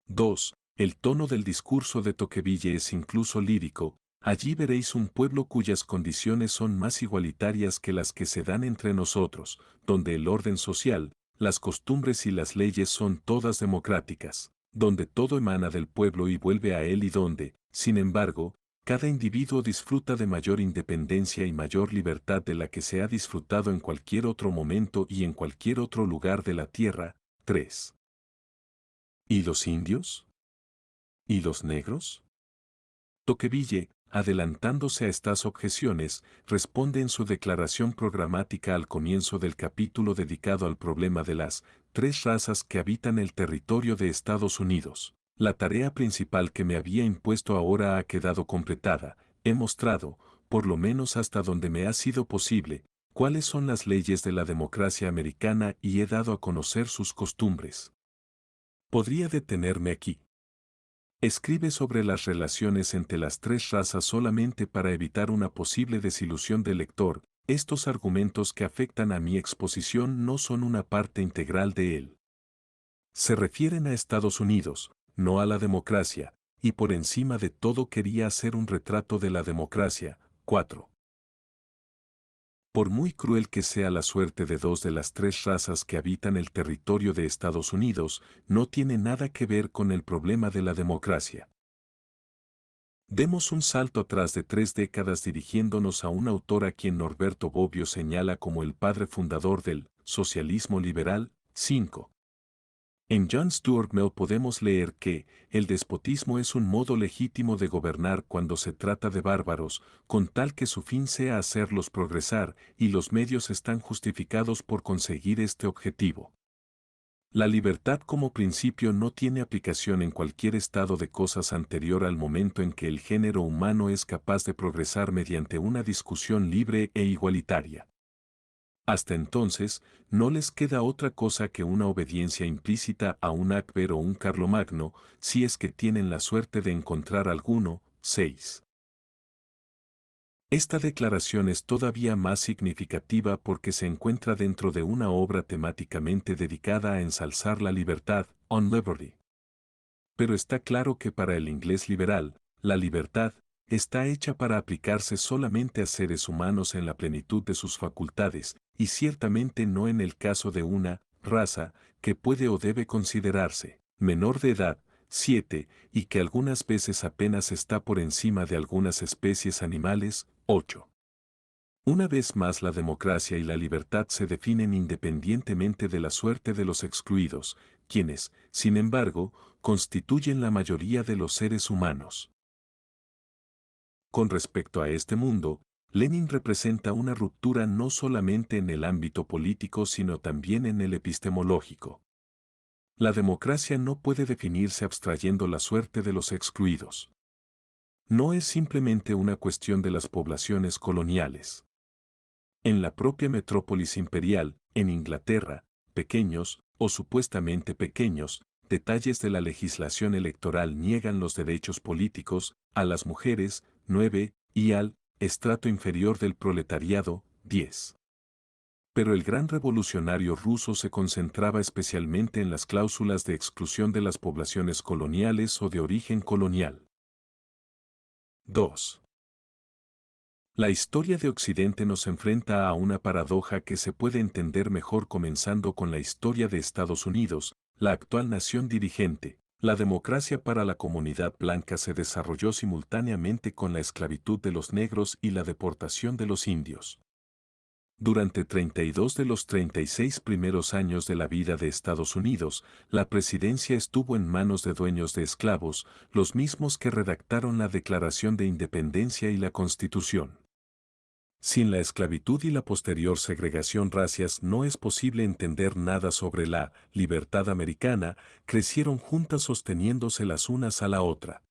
S2: 2. El tono del discurso de Tocqueville es incluso lírico, allí veréis un pueblo cuyas condiciones son más igualitarias que las que se dan entre nosotros, donde el orden social, las costumbres y las leyes son todas democráticas, donde todo emana del pueblo y vuelve a él y donde, sin embargo, cada individuo disfruta de mayor independencia y mayor libertad de la que se ha disfrutado en cualquier otro momento y en cualquier otro lugar de la tierra. 3. ¿Y los indios? ¿Y los negros? Tocqueville, adelantándose a estas objeciones, responde en su declaración programática al comienzo del capítulo dedicado al problema de las tres razas que habitan el territorio de Estados Unidos. La tarea principal que me había impuesto ahora ha quedado completada. He mostrado, por lo menos hasta donde me ha sido posible, cuáles son las leyes de la democracia americana y he dado a conocer sus costumbres. Podría detenerme aquí. Escribe sobre las relaciones entre las tres razas solamente para evitar una posible desilusión del lector. Estos argumentos que afectan a mi exposición no son una parte integral de él. Se refieren a Estados Unidos, no a la democracia, y por encima de todo quería hacer un retrato de la democracia. 4. Por muy cruel que sea la suerte de dos de las tres razas que habitan el territorio de Estados Unidos, no tiene nada que ver con el problema de la democracia. Demos un salto atrás de 3 décadas dirigiéndonos a un autor a quien Norberto Bobbio señala como el padre fundador del socialismo liberal. 5. En John Stuart Mill podemos leer que el despotismo es un modo legítimo de gobernar cuando se trata de bárbaros, con tal que su fin sea hacerlos progresar, y los medios están justificados por conseguir este objetivo. La libertad como principio no tiene aplicación en cualquier estado de cosas anterior al momento en que el género humano es capaz de progresar mediante una discusión libre e igualitaria. Hasta entonces, no les queda otra cosa que una obediencia implícita a un Akber o un Carlomagno, si es que tienen la suerte de encontrar alguno. 6. Esta declaración es todavía más significativa porque se encuentra dentro de una obra temáticamente dedicada a ensalzar la libertad, On Liberty. Pero está claro que para el inglés liberal, la libertad está hecha para aplicarse solamente a seres humanos en la plenitud de sus facultades, y ciertamente no en el caso de una raza que puede o debe considerarse menor de edad. 7, y que algunas veces apenas está por encima de algunas especies animales. 8. Una vez más la democracia y la libertad se definen independientemente de la suerte de los excluidos, quienes, sin embargo, constituyen la mayoría de los seres humanos. Con respecto a este mundo, Lenin representa una ruptura no solamente en el ámbito político sino también en el epistemológico. La democracia no puede definirse abstrayendo la suerte de los excluidos. No es simplemente una cuestión de las poblaciones coloniales. En la propia metrópolis imperial, en Inglaterra, pequeños, o supuestamente pequeños, detalles de la legislación electoral niegan los derechos políticos a las mujeres. 9, y al estrato inferior del proletariado. 10. Pero el gran revolucionario ruso se concentraba especialmente en las cláusulas de exclusión de las poblaciones coloniales o de origen colonial. 2. La historia de Occidente nos enfrenta a una paradoja que se puede entender mejor comenzando con la historia de Estados Unidos, la actual nación dirigente. La democracia para la comunidad blanca se desarrolló simultáneamente con la esclavitud de los negros y la deportación de los indios. Durante 32 de los 36 primeros años de la vida de Estados Unidos, la presidencia estuvo en manos de dueños de esclavos, los mismos que redactaron la Declaración de Independencia y la Constitución. Sin la esclavitud y la posterior segregación racias no es posible entender nada sobre la libertad americana, crecieron juntas sosteniéndose las unas a la otra.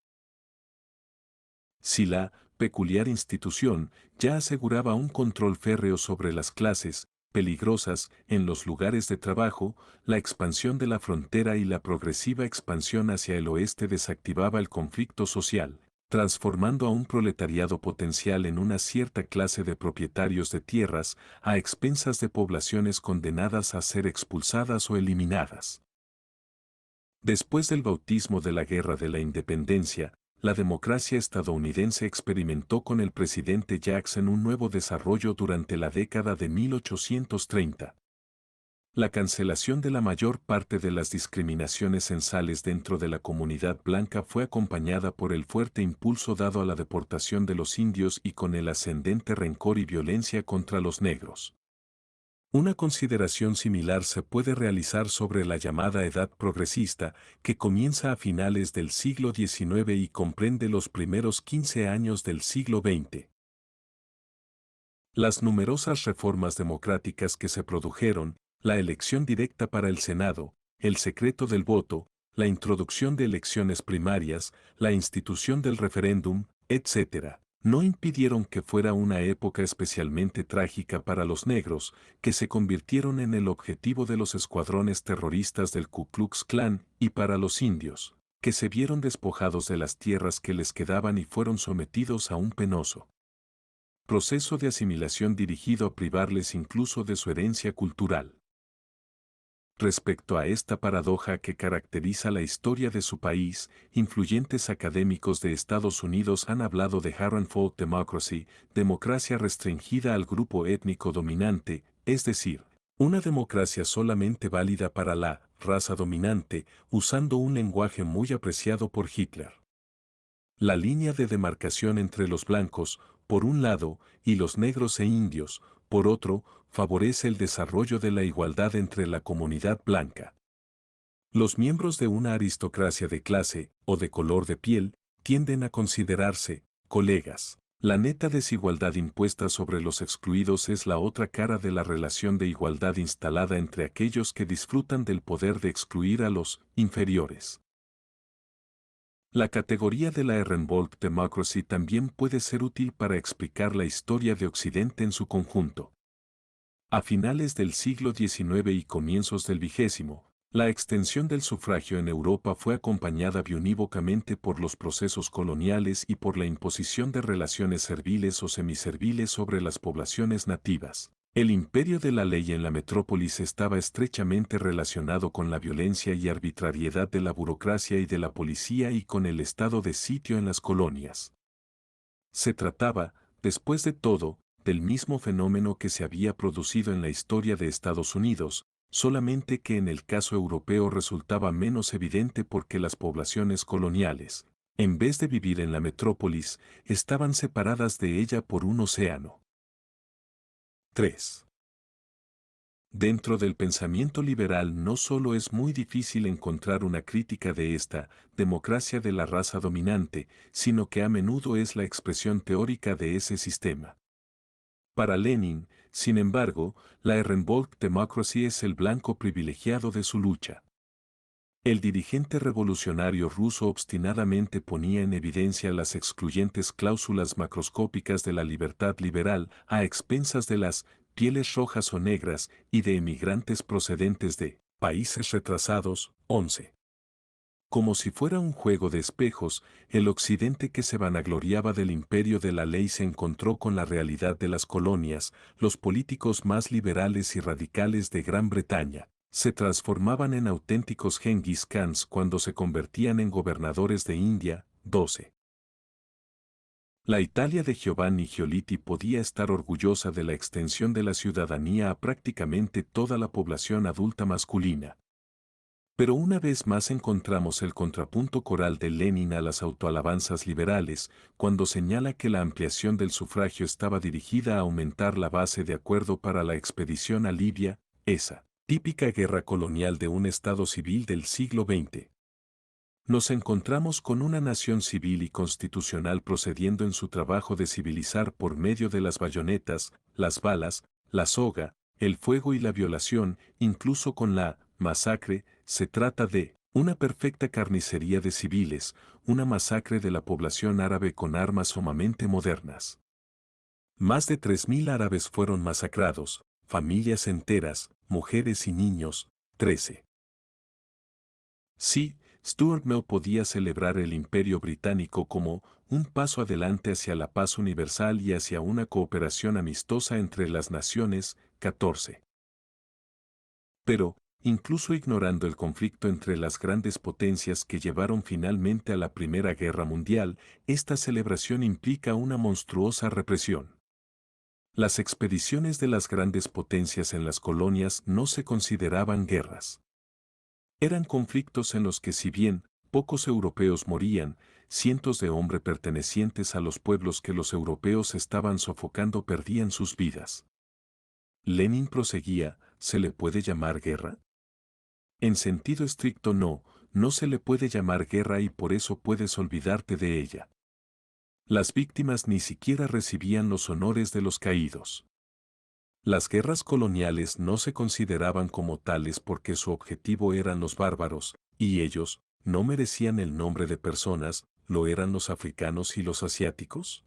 S2: Si la peculiar institución ya aseguraba un control férreo sobre las clases peligrosas en los lugares de trabajo, la expansión de la frontera y la progresiva expansión hacia el oeste desactivaba el conflicto social, transformando a un proletariado potencial en una cierta clase de propietarios de tierras a expensas de poblaciones condenadas a ser expulsadas o eliminadas. Después del bautismo de la Guerra de la Independencia, la democracia estadounidense experimentó con el presidente Jackson un nuevo desarrollo durante la década de 1830. La cancelación de la mayor parte de las discriminaciones censales dentro de la comunidad blanca fue acompañada por el fuerte impulso dado a la deportación de los indios y con el ascendente rencor y violencia contra los negros. Una consideración similar se puede realizar sobre la llamada Edad Progresista, que comienza a finales del siglo XIX y comprende los primeros 15 años del siglo XX. Las numerosas reformas democráticas que se produjeron, la elección directa para el Senado, el secreto del voto, la introducción de elecciones primarias, la institución del referéndum, etc., no impidieron que fuera una época especialmente trágica para los negros, que se convirtieron en el objetivo de los escuadrones terroristas del Ku Klux Klan, y para los indios, que se vieron despojados de las tierras que les quedaban y fueron sometidos a un penoso proceso de asimilación dirigido a privarles incluso de su herencia cultural. Respecto a esta paradoja que caracteriza la historia de su país, influyentes académicos de Estados Unidos han hablado de Harrenfolk Democracy, democracia restringida al grupo étnico dominante, es decir, una democracia solamente válida para la raza dominante, usando un lenguaje muy apreciado por Hitler. La línea de demarcación entre los blancos, por un lado, y los negros e indios, por otro, favorece el desarrollo de la igualdad entre la comunidad blanca. Los miembros de una aristocracia de clase o de color de piel tienden a considerarse colegas. La neta desigualdad impuesta sobre los excluidos es la otra cara de la relación de igualdad instalada entre aquellos que disfrutan del poder de excluir a los inferiores. La categoría de la Ehrenvolk Democracy también puede ser útil para explicar la historia de Occidente en su conjunto. A finales del siglo XIX y comienzos del XX, la extensión del sufragio en Europa fue acompañada biunívocamente por los procesos coloniales y por la imposición de relaciones serviles o semiserviles sobre las poblaciones nativas. El imperio de la ley en la metrópolis estaba estrechamente relacionado con la violencia y arbitrariedad de la burocracia y de la policía y con el estado de sitio en las colonias. Se trataba, después de todo, del mismo fenómeno que se había producido en la historia de Estados Unidos, solamente que en el caso europeo resultaba menos evidente porque las poblaciones coloniales, en vez de vivir en la metrópolis, estaban separadas de ella por un océano. 3. Dentro del pensamiento liberal no solo es muy difícil encontrar una crítica de esta democracia de la raza dominante, sino que a menudo es la expresión teórica de ese sistema. Para Lenin, sin embargo, la Ehrenvolk Democracy es el blanco privilegiado de su lucha. El dirigente revolucionario ruso obstinadamente ponía en evidencia las excluyentes cláusulas macroscópicas de la libertad liberal a expensas de las pieles rojas o negras y de emigrantes procedentes de países retrasados. 11. Como si fuera un juego de espejos, el occidente que se vanagloriaba del imperio de la ley se encontró con la realidad de las colonias. Los políticos más liberales y radicales de Gran Bretaña se transformaban en auténticos Genghis Khans cuando se convertían en gobernadores de India. 12. La Italia de Giovanni Giolitti podía estar orgullosa de la extensión de la ciudadanía a prácticamente toda la población adulta masculina. Pero una vez más encontramos el contrapunto coral de Lenin a las autoalabanzas liberales, cuando señala que la ampliación del sufragio estaba dirigida a aumentar la base de acuerdo para la expedición a Libia, esa típica guerra colonial de un Estado civil del siglo XX. Nos encontramos con una nación civil y constitucional procediendo en su trabajo de civilizar por medio de las bayonetas, las balas, la soga, el fuego y la violación, incluso con la masacre. Se trata de una perfecta carnicería de civiles, una masacre de la población árabe con armas sumamente modernas. Más de 3.000 árabes fueron masacrados, familias enteras, mujeres y niños. 13. Sí, Stuart Mill podía celebrar el Imperio Británico como un paso adelante hacia la paz universal y hacia una cooperación amistosa entre las naciones. 14. Pero, incluso ignorando el conflicto entre las grandes potencias que llevaron finalmente a la Primera Guerra Mundial, esta celebración implica una monstruosa represión. Las expediciones de las grandes potencias en las colonias no se consideraban guerras. Eran conflictos en los que si bien pocos europeos morían, cientos de hombres pertenecientes a los pueblos que los europeos estaban sofocando perdían sus vidas. Lenin proseguía, ¿se le puede llamar guerra? En sentido estricto no, no se le puede llamar guerra y por eso puedes olvidarte de ella. Las víctimas ni siquiera recibían los honores de los caídos. Las guerras coloniales no se consideraban como tales porque su objetivo eran los bárbaros, y ellos, ¿no merecían el nombre de personas, lo eran los africanos y los asiáticos?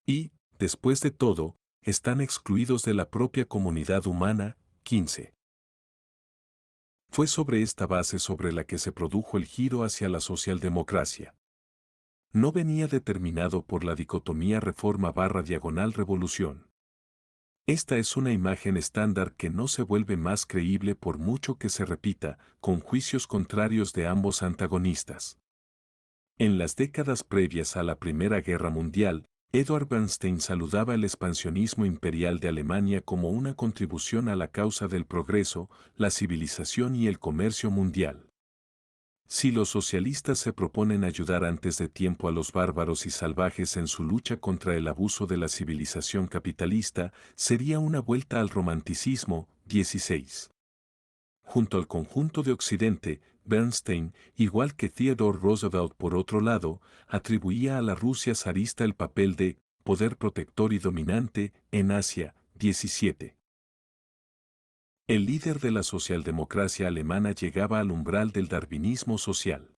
S2: Y, después de todo, están excluidos de la propia comunidad humana. 15. Fue sobre esta base sobre la que se produjo el giro hacia la socialdemocracia. No venía determinado por la dicotomía reforma/diagonal revolución. Esta es una imagen estándar que no se vuelve más creíble por mucho que se repita, con juicios contrarios de ambos antagonistas. En las décadas previas a la Primera Guerra Mundial, Edward Bernstein saludaba el expansionismo imperial de Alemania como una contribución a la causa del progreso, la civilización y el comercio mundial. Si los socialistas se proponen ayudar antes de tiempo a los bárbaros y salvajes en su lucha contra el abuso de la civilización capitalista, sería una vuelta al romanticismo. 16. Junto al conjunto de Occidente, Bernstein, igual que Theodore Roosevelt por otro lado, atribuía a la Rusia zarista el papel de poder protector y dominante en Asia. 17. El líder de la socialdemocracia alemana llegaba al umbral del darwinismo social.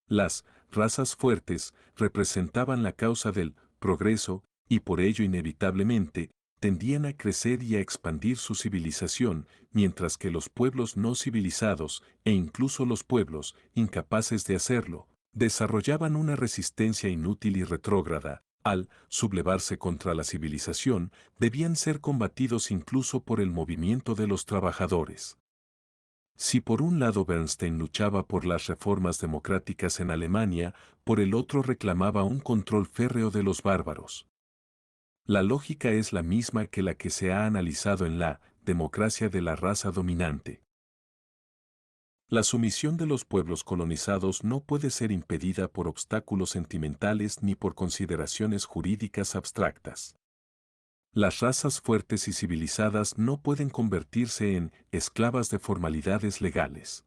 S2: Las razas fuertes representaban la causa del progreso y por ello inevitablemente tendían a crecer y a expandir su civilización, mientras que los pueblos no civilizados, e incluso los pueblos incapaces de hacerlo, desarrollaban una resistencia inútil y retrógrada. Al sublevarse contra la civilización, debían ser combatidos incluso por el movimiento de los trabajadores. Si por un lado Bernstein luchaba por las reformas democráticas en Alemania, por el otro reclamaba un control férreo de los bárbaros. La lógica es la misma que la que se ha analizado en la democracia de la raza dominante. La sumisión de los pueblos colonizados no puede ser impedida por obstáculos sentimentales ni por consideraciones jurídicas abstractas. Las razas fuertes y civilizadas no pueden convertirse en esclavas de formalidades legales.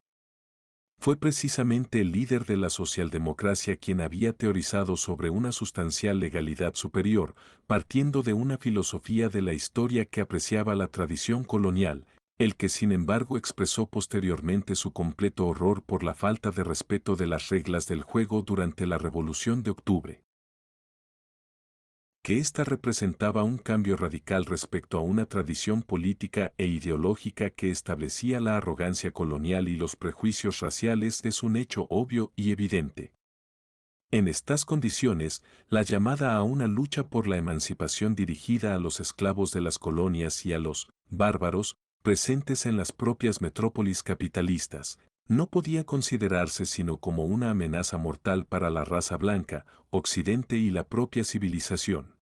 S2: Fue precisamente el líder de la socialdemocracia quien había teorizado sobre una sustancial legalidad superior, partiendo de una filosofía de la historia que apreciaba la tradición colonial, el que sin embargo expresó posteriormente su completo horror por la falta de respeto de las reglas del juego durante la Revolución de Octubre. Que ésta representaba un cambio radical respecto a una tradición política e ideológica que establecía la arrogancia colonial y los prejuicios raciales es un hecho obvio y evidente. En estas condiciones, la llamada a una lucha por la emancipación dirigida a los esclavos de las colonias y a los bárbaros, presentes en las propias metrópolis capitalistas, no podía considerarse sino como una amenaza mortal para la raza blanca, Occidente y la propia civilización.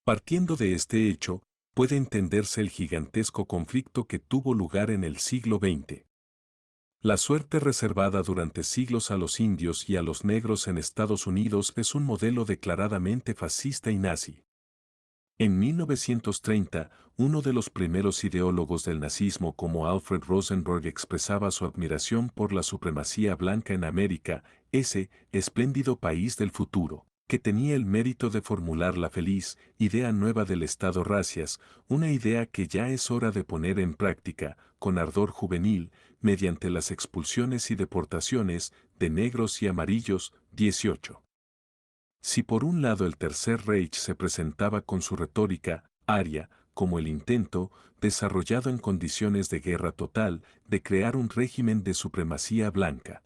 S2: Partiendo de este hecho, puede entenderse el gigantesco conflicto que tuvo lugar en el siglo XX. La suerte reservada durante siglos a los indios y a los negros en Estados Unidos es un modelo declaradamente fascista y nazi. En 1930, uno de los primeros ideólogos del nazismo como Alfred Rosenberg expresaba su admiración por la supremacía blanca en América, ese espléndido país del futuro, que tenía el mérito de formular la feliz idea nueva del Estado racias, una idea que ya es hora de poner en práctica, con ardor juvenil, mediante las expulsiones y deportaciones de negros y amarillos. 18. Si por un lado el Tercer Reich se presentaba con su retórica aria como el intento, desarrollado en condiciones de guerra total, de crear un régimen de supremacía blanca.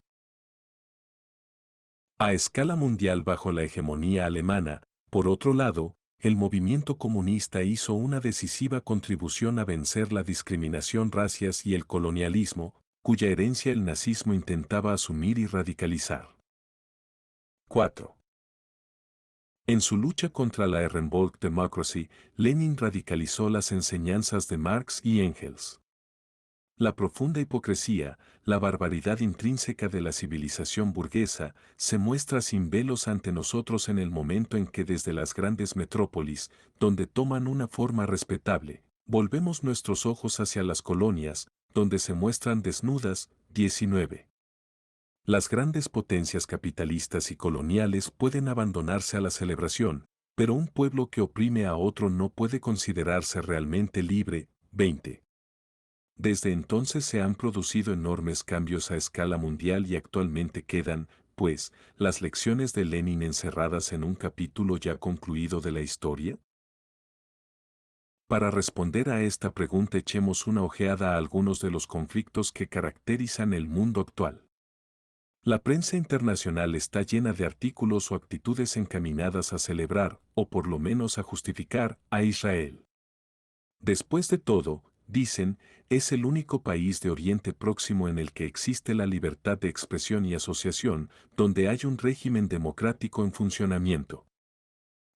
S2: A escala mundial bajo la hegemonía alemana, por otro lado, el movimiento comunista hizo una decisiva contribución a vencer la discriminación racias y el colonialismo, cuya herencia el nazismo intentaba asumir y radicalizar. 4. En su lucha contra la Ehrenvolk Democracy, Lenin radicalizó las enseñanzas de Marx y Engels. La profunda hipocresía, la barbaridad intrínseca de la civilización burguesa, se muestra sin velos ante nosotros en el momento en que desde las grandes metrópolis, donde toman una forma respetable, Volvemos nuestros ojos hacia las colonias, donde se muestran desnudas. 19. Las grandes potencias capitalistas y coloniales pueden abandonarse a la celebración, pero un pueblo que oprime a otro no puede considerarse realmente libre. 20. Desde entonces se han producido enormes cambios a escala mundial y actualmente quedan, pues, las lecciones de Lenin encerradas en un capítulo ya concluido de la historia. Para responder a esta pregunta echemos una ojeada a algunos de los conflictos que caracterizan el mundo actual. La prensa internacional está llena de artículos o actitudes encaminadas a celebrar, o por lo menos a justificar, a Israel. Después de todo, dicen, es el único país de Oriente Próximo en el que existe la libertad de expresión y asociación, donde hay un régimen democrático en funcionamiento.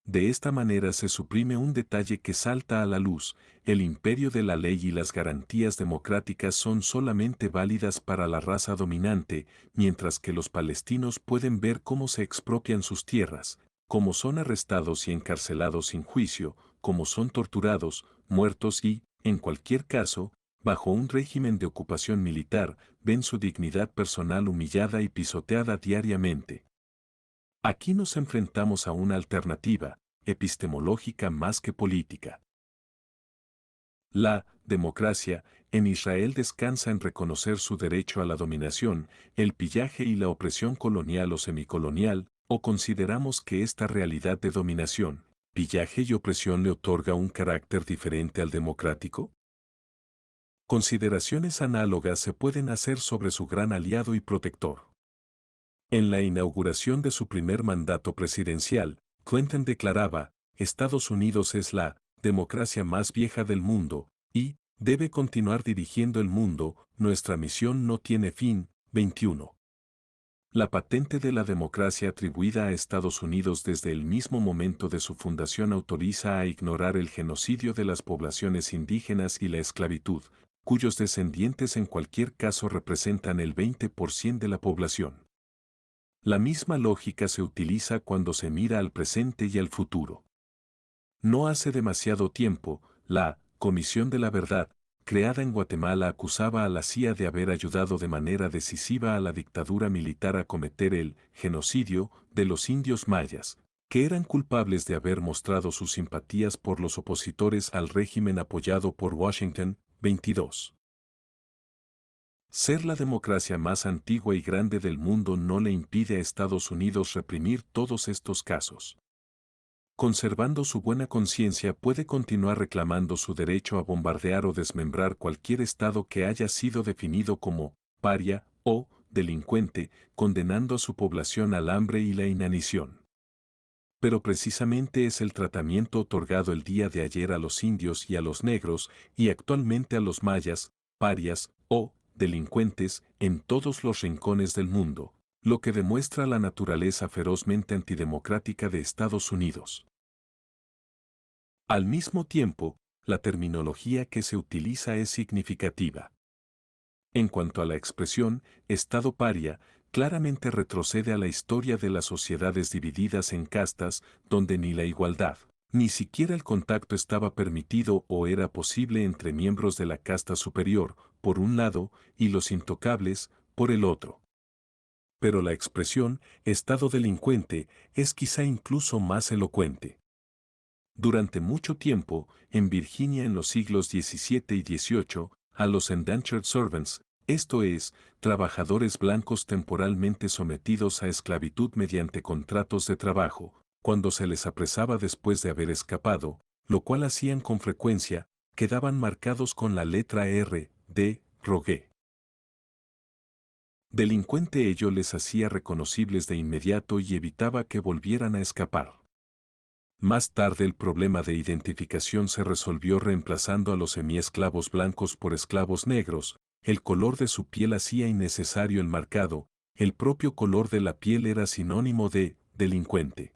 S2: De esta manera se suprime un detalle que salta a la luz: el imperio de la ley y las garantías democráticas son solamente válidas para la raza dominante, mientras que los palestinos pueden ver cómo se expropian sus tierras, cómo son arrestados y encarcelados sin juicio, cómo son torturados, muertos y, en cualquier caso, bajo un régimen de ocupación militar, ven su dignidad personal humillada y pisoteada diariamente. Aquí nos enfrentamos a una alternativa epistemológica más que política. La democracia en Israel descansa en reconocer su derecho a la dominación, el pillaje y la opresión colonial o semicolonial, o consideramos que esta realidad de dominación, pillaje y opresión le otorga un carácter diferente al democrático. Consideraciones análogas se pueden hacer sobre su gran aliado y protector. En la inauguración de su primer mandato presidencial, Clinton declaraba, Estados Unidos es la democracia más vieja del mundo, y debe continuar dirigiendo el mundo, nuestra misión no tiene fin. 21. La patente de la democracia atribuida a Estados Unidos desde el mismo momento de su fundación autoriza a ignorar el genocidio de las poblaciones indígenas y la esclavitud, cuyos descendientes en cualquier caso representan el 20% de la población. La misma lógica se utiliza cuando se mira al presente y al futuro. No hace demasiado tiempo, la Comisión de la Verdad, creada en Guatemala, acusaba a la CIA de haber ayudado de manera decisiva a la dictadura militar a cometer el genocidio de los indios mayas, que eran culpables de haber mostrado sus simpatías por los opositores al régimen apoyado por Washington. 22. Ser la democracia más antigua y grande del mundo no le impide a Estados Unidos reprimir todos estos casos. Conservando su buena conciencia, puede continuar reclamando su derecho a bombardear o desmembrar cualquier estado que haya sido definido como paria o delincuente, condenando a su población al hambre y la inanición. Pero precisamente es el tratamiento otorgado el día de ayer a los indios y a los negros, y actualmente a los mayas, parias o delincuentes en todos los rincones del mundo, lo que demuestra la naturaleza ferozmente antidemocrática de Estados Unidos. Al mismo tiempo, la terminología que se utiliza es significativa. En cuanto a la expresión Estado paria, claramente retrocede a la historia de las sociedades divididas en castas, donde ni la igualdad, ni siquiera el contacto estaba permitido o era posible entre miembros de la casta superior, por un lado, y los intocables, por el otro. Pero la expresión Estado delincuente es quizá incluso más elocuente. Durante mucho tiempo, en Virginia en los siglos XVII y XVIII, a los indentured servants, esto es, trabajadores blancos temporalmente sometidos a esclavitud mediante contratos de trabajo, cuando se les apresaba después de haber escapado, lo cual hacían con frecuencia, quedaban marcados con la letra R, de Rogue. Delincuente ello les hacía reconocibles de inmediato y evitaba que volvieran a escapar. Más tarde el problema de identificación se resolvió reemplazando a los semiesclavos blancos por esclavos negros, el color de su piel hacía innecesario el marcado, el propio color de la piel era sinónimo de delincuente.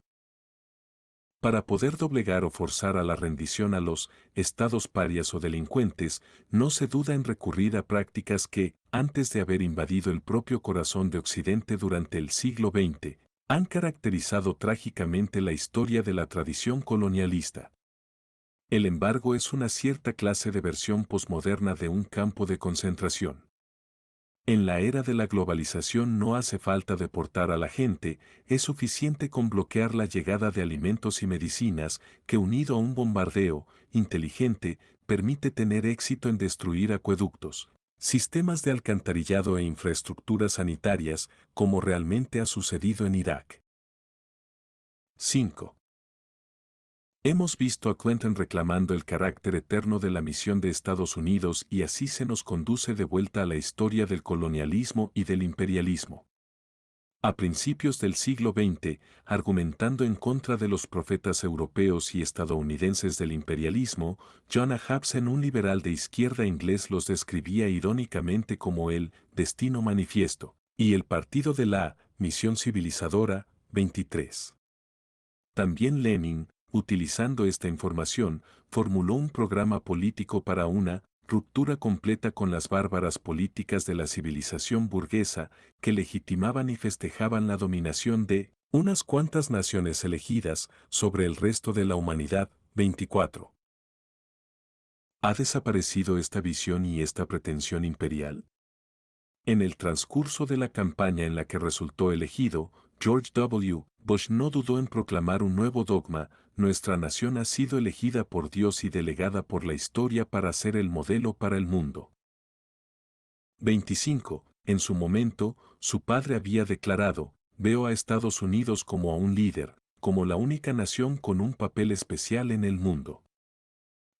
S2: Para poder doblegar o forzar a la rendición a los estados parias o delincuentes, no se duda en recurrir a prácticas que, antes de haber invadido el propio corazón de Occidente durante el siglo XX, han caracterizado trágicamente la historia de la tradición colonialista. El embargo es una cierta clase de versión posmoderna de un campo de concentración. En la era de la globalización no hace falta deportar a la gente, es suficiente con bloquear la llegada de alimentos y medicinas, que unido a un bombardeo inteligente, permite tener éxito en destruir acueductos, sistemas de alcantarillado e infraestructuras sanitarias, como realmente ha sucedido en Irak. 5. Hemos visto a Clinton reclamando el carácter eterno de la misión de Estados Unidos y así se nos conduce de vuelta a la historia del colonialismo y del imperialismo. A principios del siglo XX, argumentando en contra de los profetas europeos y estadounidenses del imperialismo, John A. Hobson, un liberal de izquierda inglés, los describía irónicamente como el «destino manifiesto» y el partido de la «misión civilizadora» 23. También Lenin, utilizando esta información, formuló un programa político para una ruptura completa con las bárbaras políticas de la civilización burguesa que legitimaban y festejaban la dominación de unas cuantas naciones elegidas sobre el resto de la humanidad. 24. ¿Ha desaparecido esta visión y esta pretensión imperial? En el transcurso de la campaña en la que resultó elegido, George W. Bush no dudó en proclamar un nuevo dogma: nuestra nación ha sido elegida por Dios y delegada por la historia para ser el modelo para el mundo. 25. En su momento, su padre había declarado: veo a Estados Unidos como a un líder, como la única nación con un papel especial en el mundo.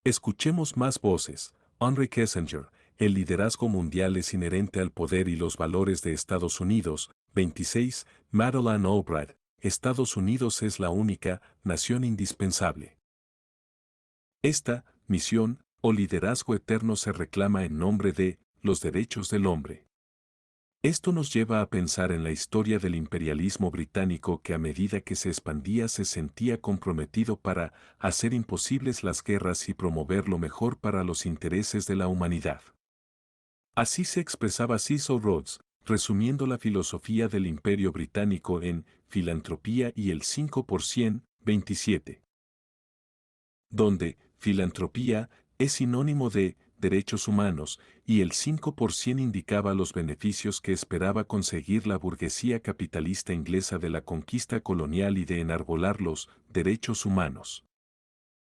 S2: Escuchemos más voces. Henry Kissinger: el liderazgo mundial es inherente al poder y los valores de Estados Unidos. 26. Madeleine Albright: Estados Unidos es la única nación indispensable. Esta misión o liderazgo eterno se reclama en nombre de los derechos del hombre. Esto nos lleva a pensar en la historia del imperialismo británico, que a medida que se expandía se sentía comprometido para hacer imposibles las guerras y promover lo mejor para los intereses de la humanidad. Así se expresaba Cecil Rhodes, resumiendo la filosofía del Imperio Británico en Filantropía y el 5%, 27. Donde filantropía es sinónimo de derechos humanos y el 5% indicaba los beneficios que esperaba conseguir la burguesía capitalista inglesa de la conquista colonial y de enarbolar los derechos humanos.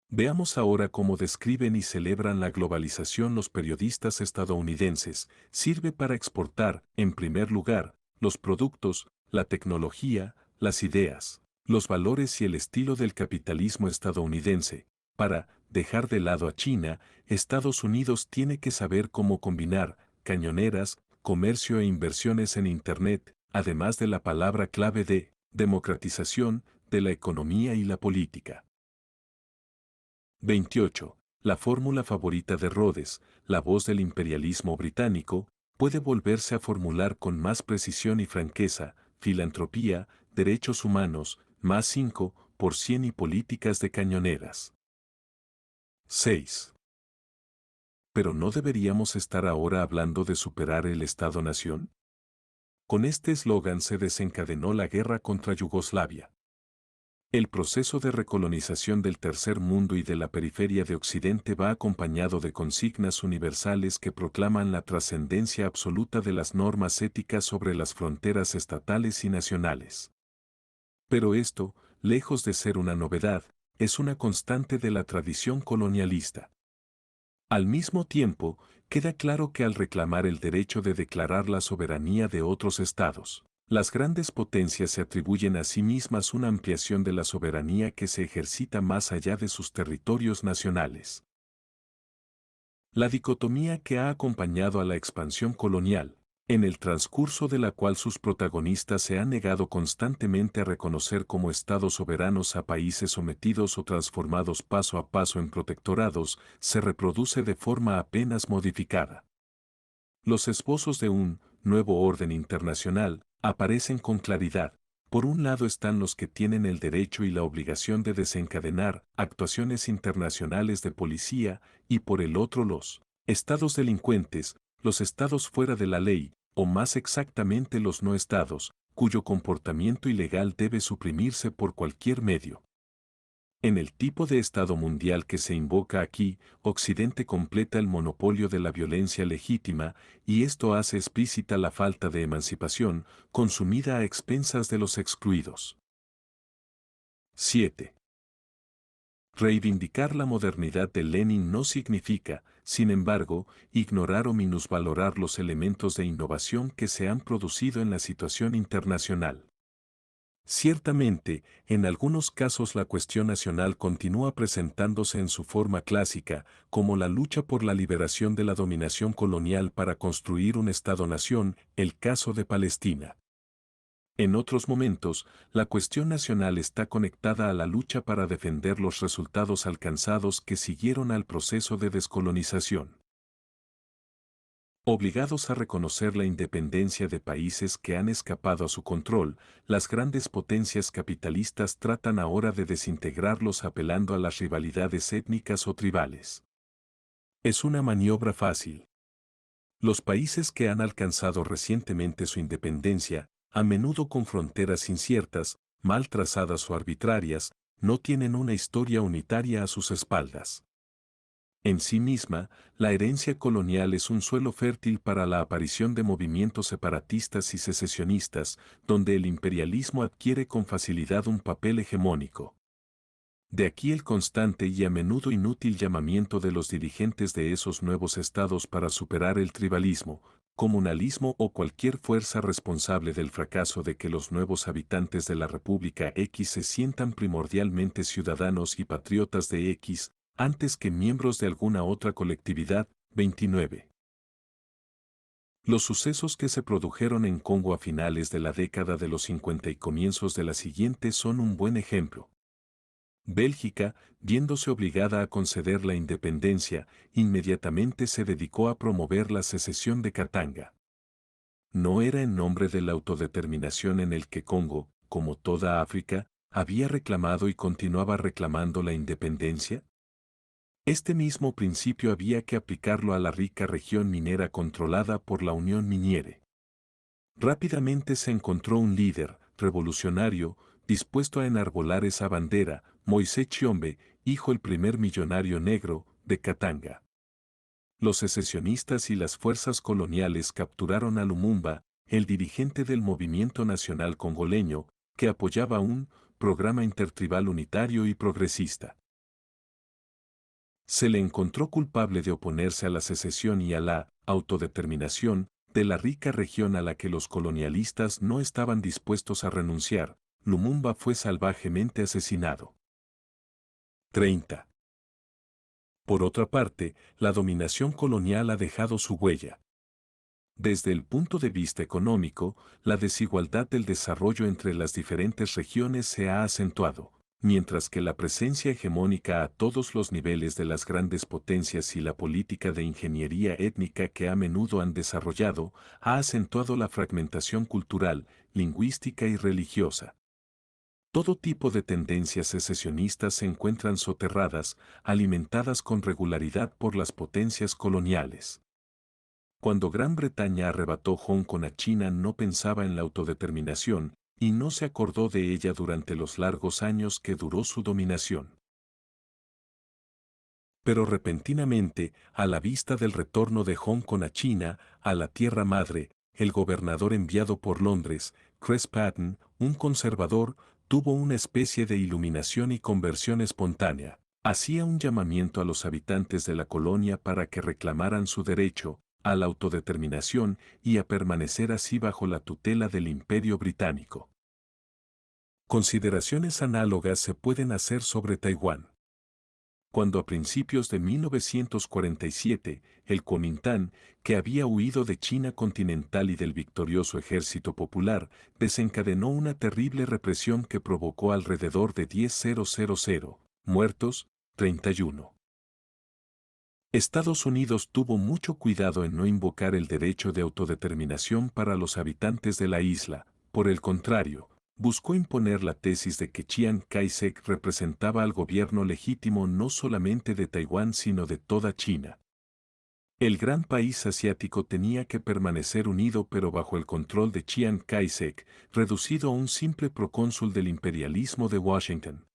S2: Veamos ahora cómo describen y celebran la globalización los periodistas estadounidenses. Sirve para exportar, en primer lugar, los productos, la tecnología, las ideas, los valores y el estilo del capitalismo estadounidense. Para dejar de lado a China, Estados Unidos tiene que saber cómo combinar cañoneras, comercio e inversiones en Internet, además de la palabra clave de democratización de la economía y la política. 28. La fórmula favorita de Rhodes, la voz del imperialismo británico, puede volverse a formular con más precisión y franqueza: filantropía, derechos humanos, más 5% y políticas de cañoneras. 6. ¿Pero no deberíamos estar ahora hablando de superar el Estado-nación? Con este eslogan se desencadenó la guerra contra Yugoslavia. El proceso de recolonización del tercer mundo y de la periferia de Occidente va acompañado de consignas universales que proclaman la trascendencia absoluta de las normas éticas sobre las fronteras estatales y nacionales. Pero esto, lejos de ser una novedad, es una constante de la tradición colonialista. Al mismo tiempo, queda claro que al reclamar el derecho de declarar la soberanía de otros estados, las grandes potencias se atribuyen a sí mismas una ampliación de la soberanía que se ejercita más allá de sus territorios nacionales. La dicotomía que ha acompañado a la expansión colonial, en el transcurso de la cual sus protagonistas se han negado constantemente a reconocer como estados soberanos a países sometidos o transformados paso a paso en protectorados, se reproduce de forma apenas modificada. Los esbozos de un nuevo orden internacional aparecen con claridad. Por un lado están los que tienen el derecho y la obligación de desencadenar actuaciones internacionales de policía, y por el otro los estados delincuentes, los estados fuera de la ley, o más exactamente los no estados, cuyo comportamiento ilegal debe suprimirse por cualquier medio. En el tipo de Estado mundial que se invoca aquí, Occidente completa el monopolio de la violencia legítima, y esto hace explícita la falta de emancipación, consumida a expensas de los excluidos. 7. Reivindicar la modernidad de Lenin no significa, sin embargo, ignorar o minusvalorar los elementos de innovación que se han producido en la situación internacional. Ciertamente, en algunos casos la cuestión nacional continúa presentándose en su forma clásica, como la lucha por la liberación de la dominación colonial para construir un Estado-nación, el caso de Palestina. En otros momentos, la cuestión nacional está conectada a la lucha para defender los resultados alcanzados que siguieron al proceso de descolonización. Obligados a reconocer la independencia de países que han escapado a su control, las grandes potencias capitalistas tratan ahora de desintegrarlos apelando a las rivalidades étnicas o tribales. Es una maniobra fácil. Los países que han alcanzado recientemente su independencia, a menudo con fronteras inciertas, mal trazadas o arbitrarias, no tienen una historia unitaria a sus espaldas. En sí misma, la herencia colonial es un suelo fértil para la aparición de movimientos separatistas y secesionistas, donde el imperialismo adquiere con facilidad un papel hegemónico. De aquí el constante y a menudo inútil llamamiento de los dirigentes de esos nuevos estados para superar el tribalismo, comunalismo o cualquier fuerza responsable del fracaso de que los nuevos habitantes de la República X se sientan primordialmente ciudadanos y patriotas de X, antes que miembros de alguna otra colectividad. 29. Los sucesos que se produjeron en Congo a finales de la década de los 50 y comienzos de la siguiente son un buen ejemplo. Bélgica, viéndose obligada a conceder la independencia, inmediatamente se dedicó a promover la secesión de Katanga. ¿No era en nombre de la autodeterminación en el que Congo, como toda África, había reclamado y continuaba reclamando la independencia? Este mismo principio había que aplicarlo a la rica región minera controlada por la Unión Miniere. Rápidamente se encontró un líder, revolucionario, dispuesto a enarbolar esa bandera, Moisés Tshombe, hijo el primer millonario negro, de Katanga. Los secesionistas y las fuerzas coloniales capturaron a Lumumba, el dirigente del movimiento nacional congoleño, que apoyaba un programa intertribal unitario y progresista. Se le encontró culpable de oponerse a la secesión y a la autodeterminación de la rica región a la que los colonialistas no estaban dispuestos a renunciar. Lumumba fue salvajemente asesinado. 30. Por otra parte, la dominación colonial ha dejado su huella. Desde el punto de vista económico, la desigualdad del desarrollo entre las diferentes regiones se ha acentuado, mientras que la presencia hegemónica a todos los niveles de las grandes potencias y la política de ingeniería étnica que a menudo han desarrollado, ha acentuado la fragmentación cultural, lingüística y religiosa. Todo tipo de tendencias secesionistas se encuentran soterradas, alimentadas con regularidad por las potencias coloniales. Cuando Gran Bretaña arrebató Hong Kong a China no pensaba en la autodeterminación, y no se acordó de ella durante los largos años que duró su dominación. Pero repentinamente, a la vista del retorno de Hong Kong a China, a la Tierra Madre, el gobernador enviado por Londres, Chris Patten, un conservador, tuvo una especie de iluminación y conversión espontánea. Hacía un llamamiento a los habitantes de la colonia para que reclamaran su derecho a la autodeterminación y a permanecer así bajo la tutela del Imperio Británico. Consideraciones análogas se pueden hacer sobre Taiwán. Cuando a principios de 1947, el Kuomintang, que había huido de China continental y del victorioso ejército popular, desencadenó una terrible represión que provocó alrededor de 10.000 muertos, 31. Estados Unidos tuvo mucho cuidado en no invocar el derecho de autodeterminación para los habitantes de la isla, por el contrario, buscó imponer la tesis de que Chiang Kai-shek representaba al gobierno legítimo no solamente de Taiwán sino de toda China. El gran país asiático tenía que permanecer unido pero bajo el control de Chiang Kai-shek, reducido a un simple procónsul del imperialismo de Washington.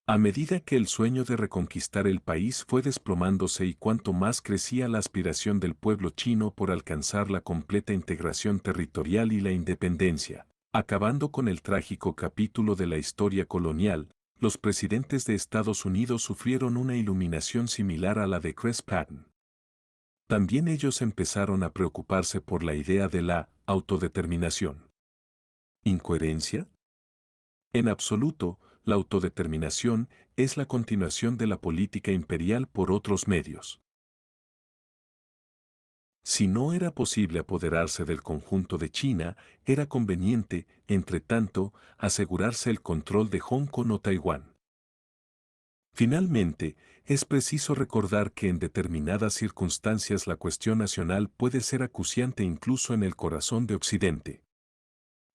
S2: A medida que el sueño de reconquistar el país fue desplomándose y cuanto más crecía la aspiración del pueblo chino por alcanzar la completa integración territorial y la independencia, acabando con el trágico capítulo de la historia colonial, los presidentes de Estados Unidos sufrieron una iluminación similar a la de Cresp Patton. También ellos empezaron a preocuparse por la idea de la autodeterminación. ¿Incoherencia? En absoluto, la autodeterminación es la continuación de la política imperial por otros medios. Si no era posible apoderarse del conjunto de China, era conveniente, entre tanto, asegurarse el control de Hong Kong o Taiwán. Finalmente, es preciso recordar que en determinadas circunstancias la cuestión nacional puede ser acuciante incluso en el corazón de Occidente.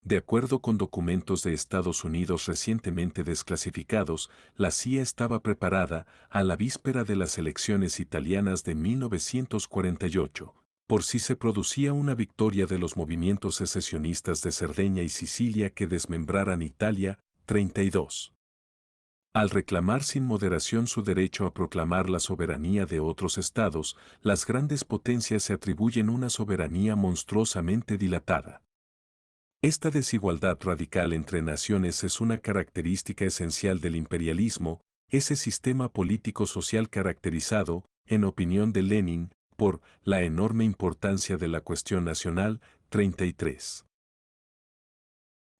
S2: De acuerdo con documentos de Estados Unidos recientemente desclasificados, la CIA estaba preparada, a la víspera de las elecciones italianas de 1948, por si se producía una victoria de los movimientos secesionistas de Cerdeña y Sicilia que desmembraran Italia. 32. Al reclamar sin moderación su derecho a proclamar la soberanía de otros estados, las grandes potencias se atribuyen una soberanía monstruosamente dilatada. Esta desigualdad radical entre naciones es una característica esencial del imperialismo, ese sistema político-social caracterizado, en opinión de Lenin, por la enorme importancia de la cuestión nacional. 33.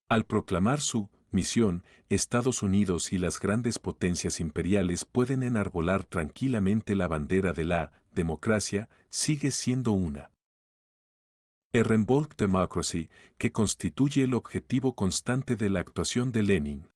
S2: Al proclamar su misión, Estados Unidos y las grandes potencias imperiales pueden enarbolar tranquilamente la bandera de la democracia, sigue siendo una Ehrenvolk Democracy, que constituye el objetivo constante de la actuación de Lenin.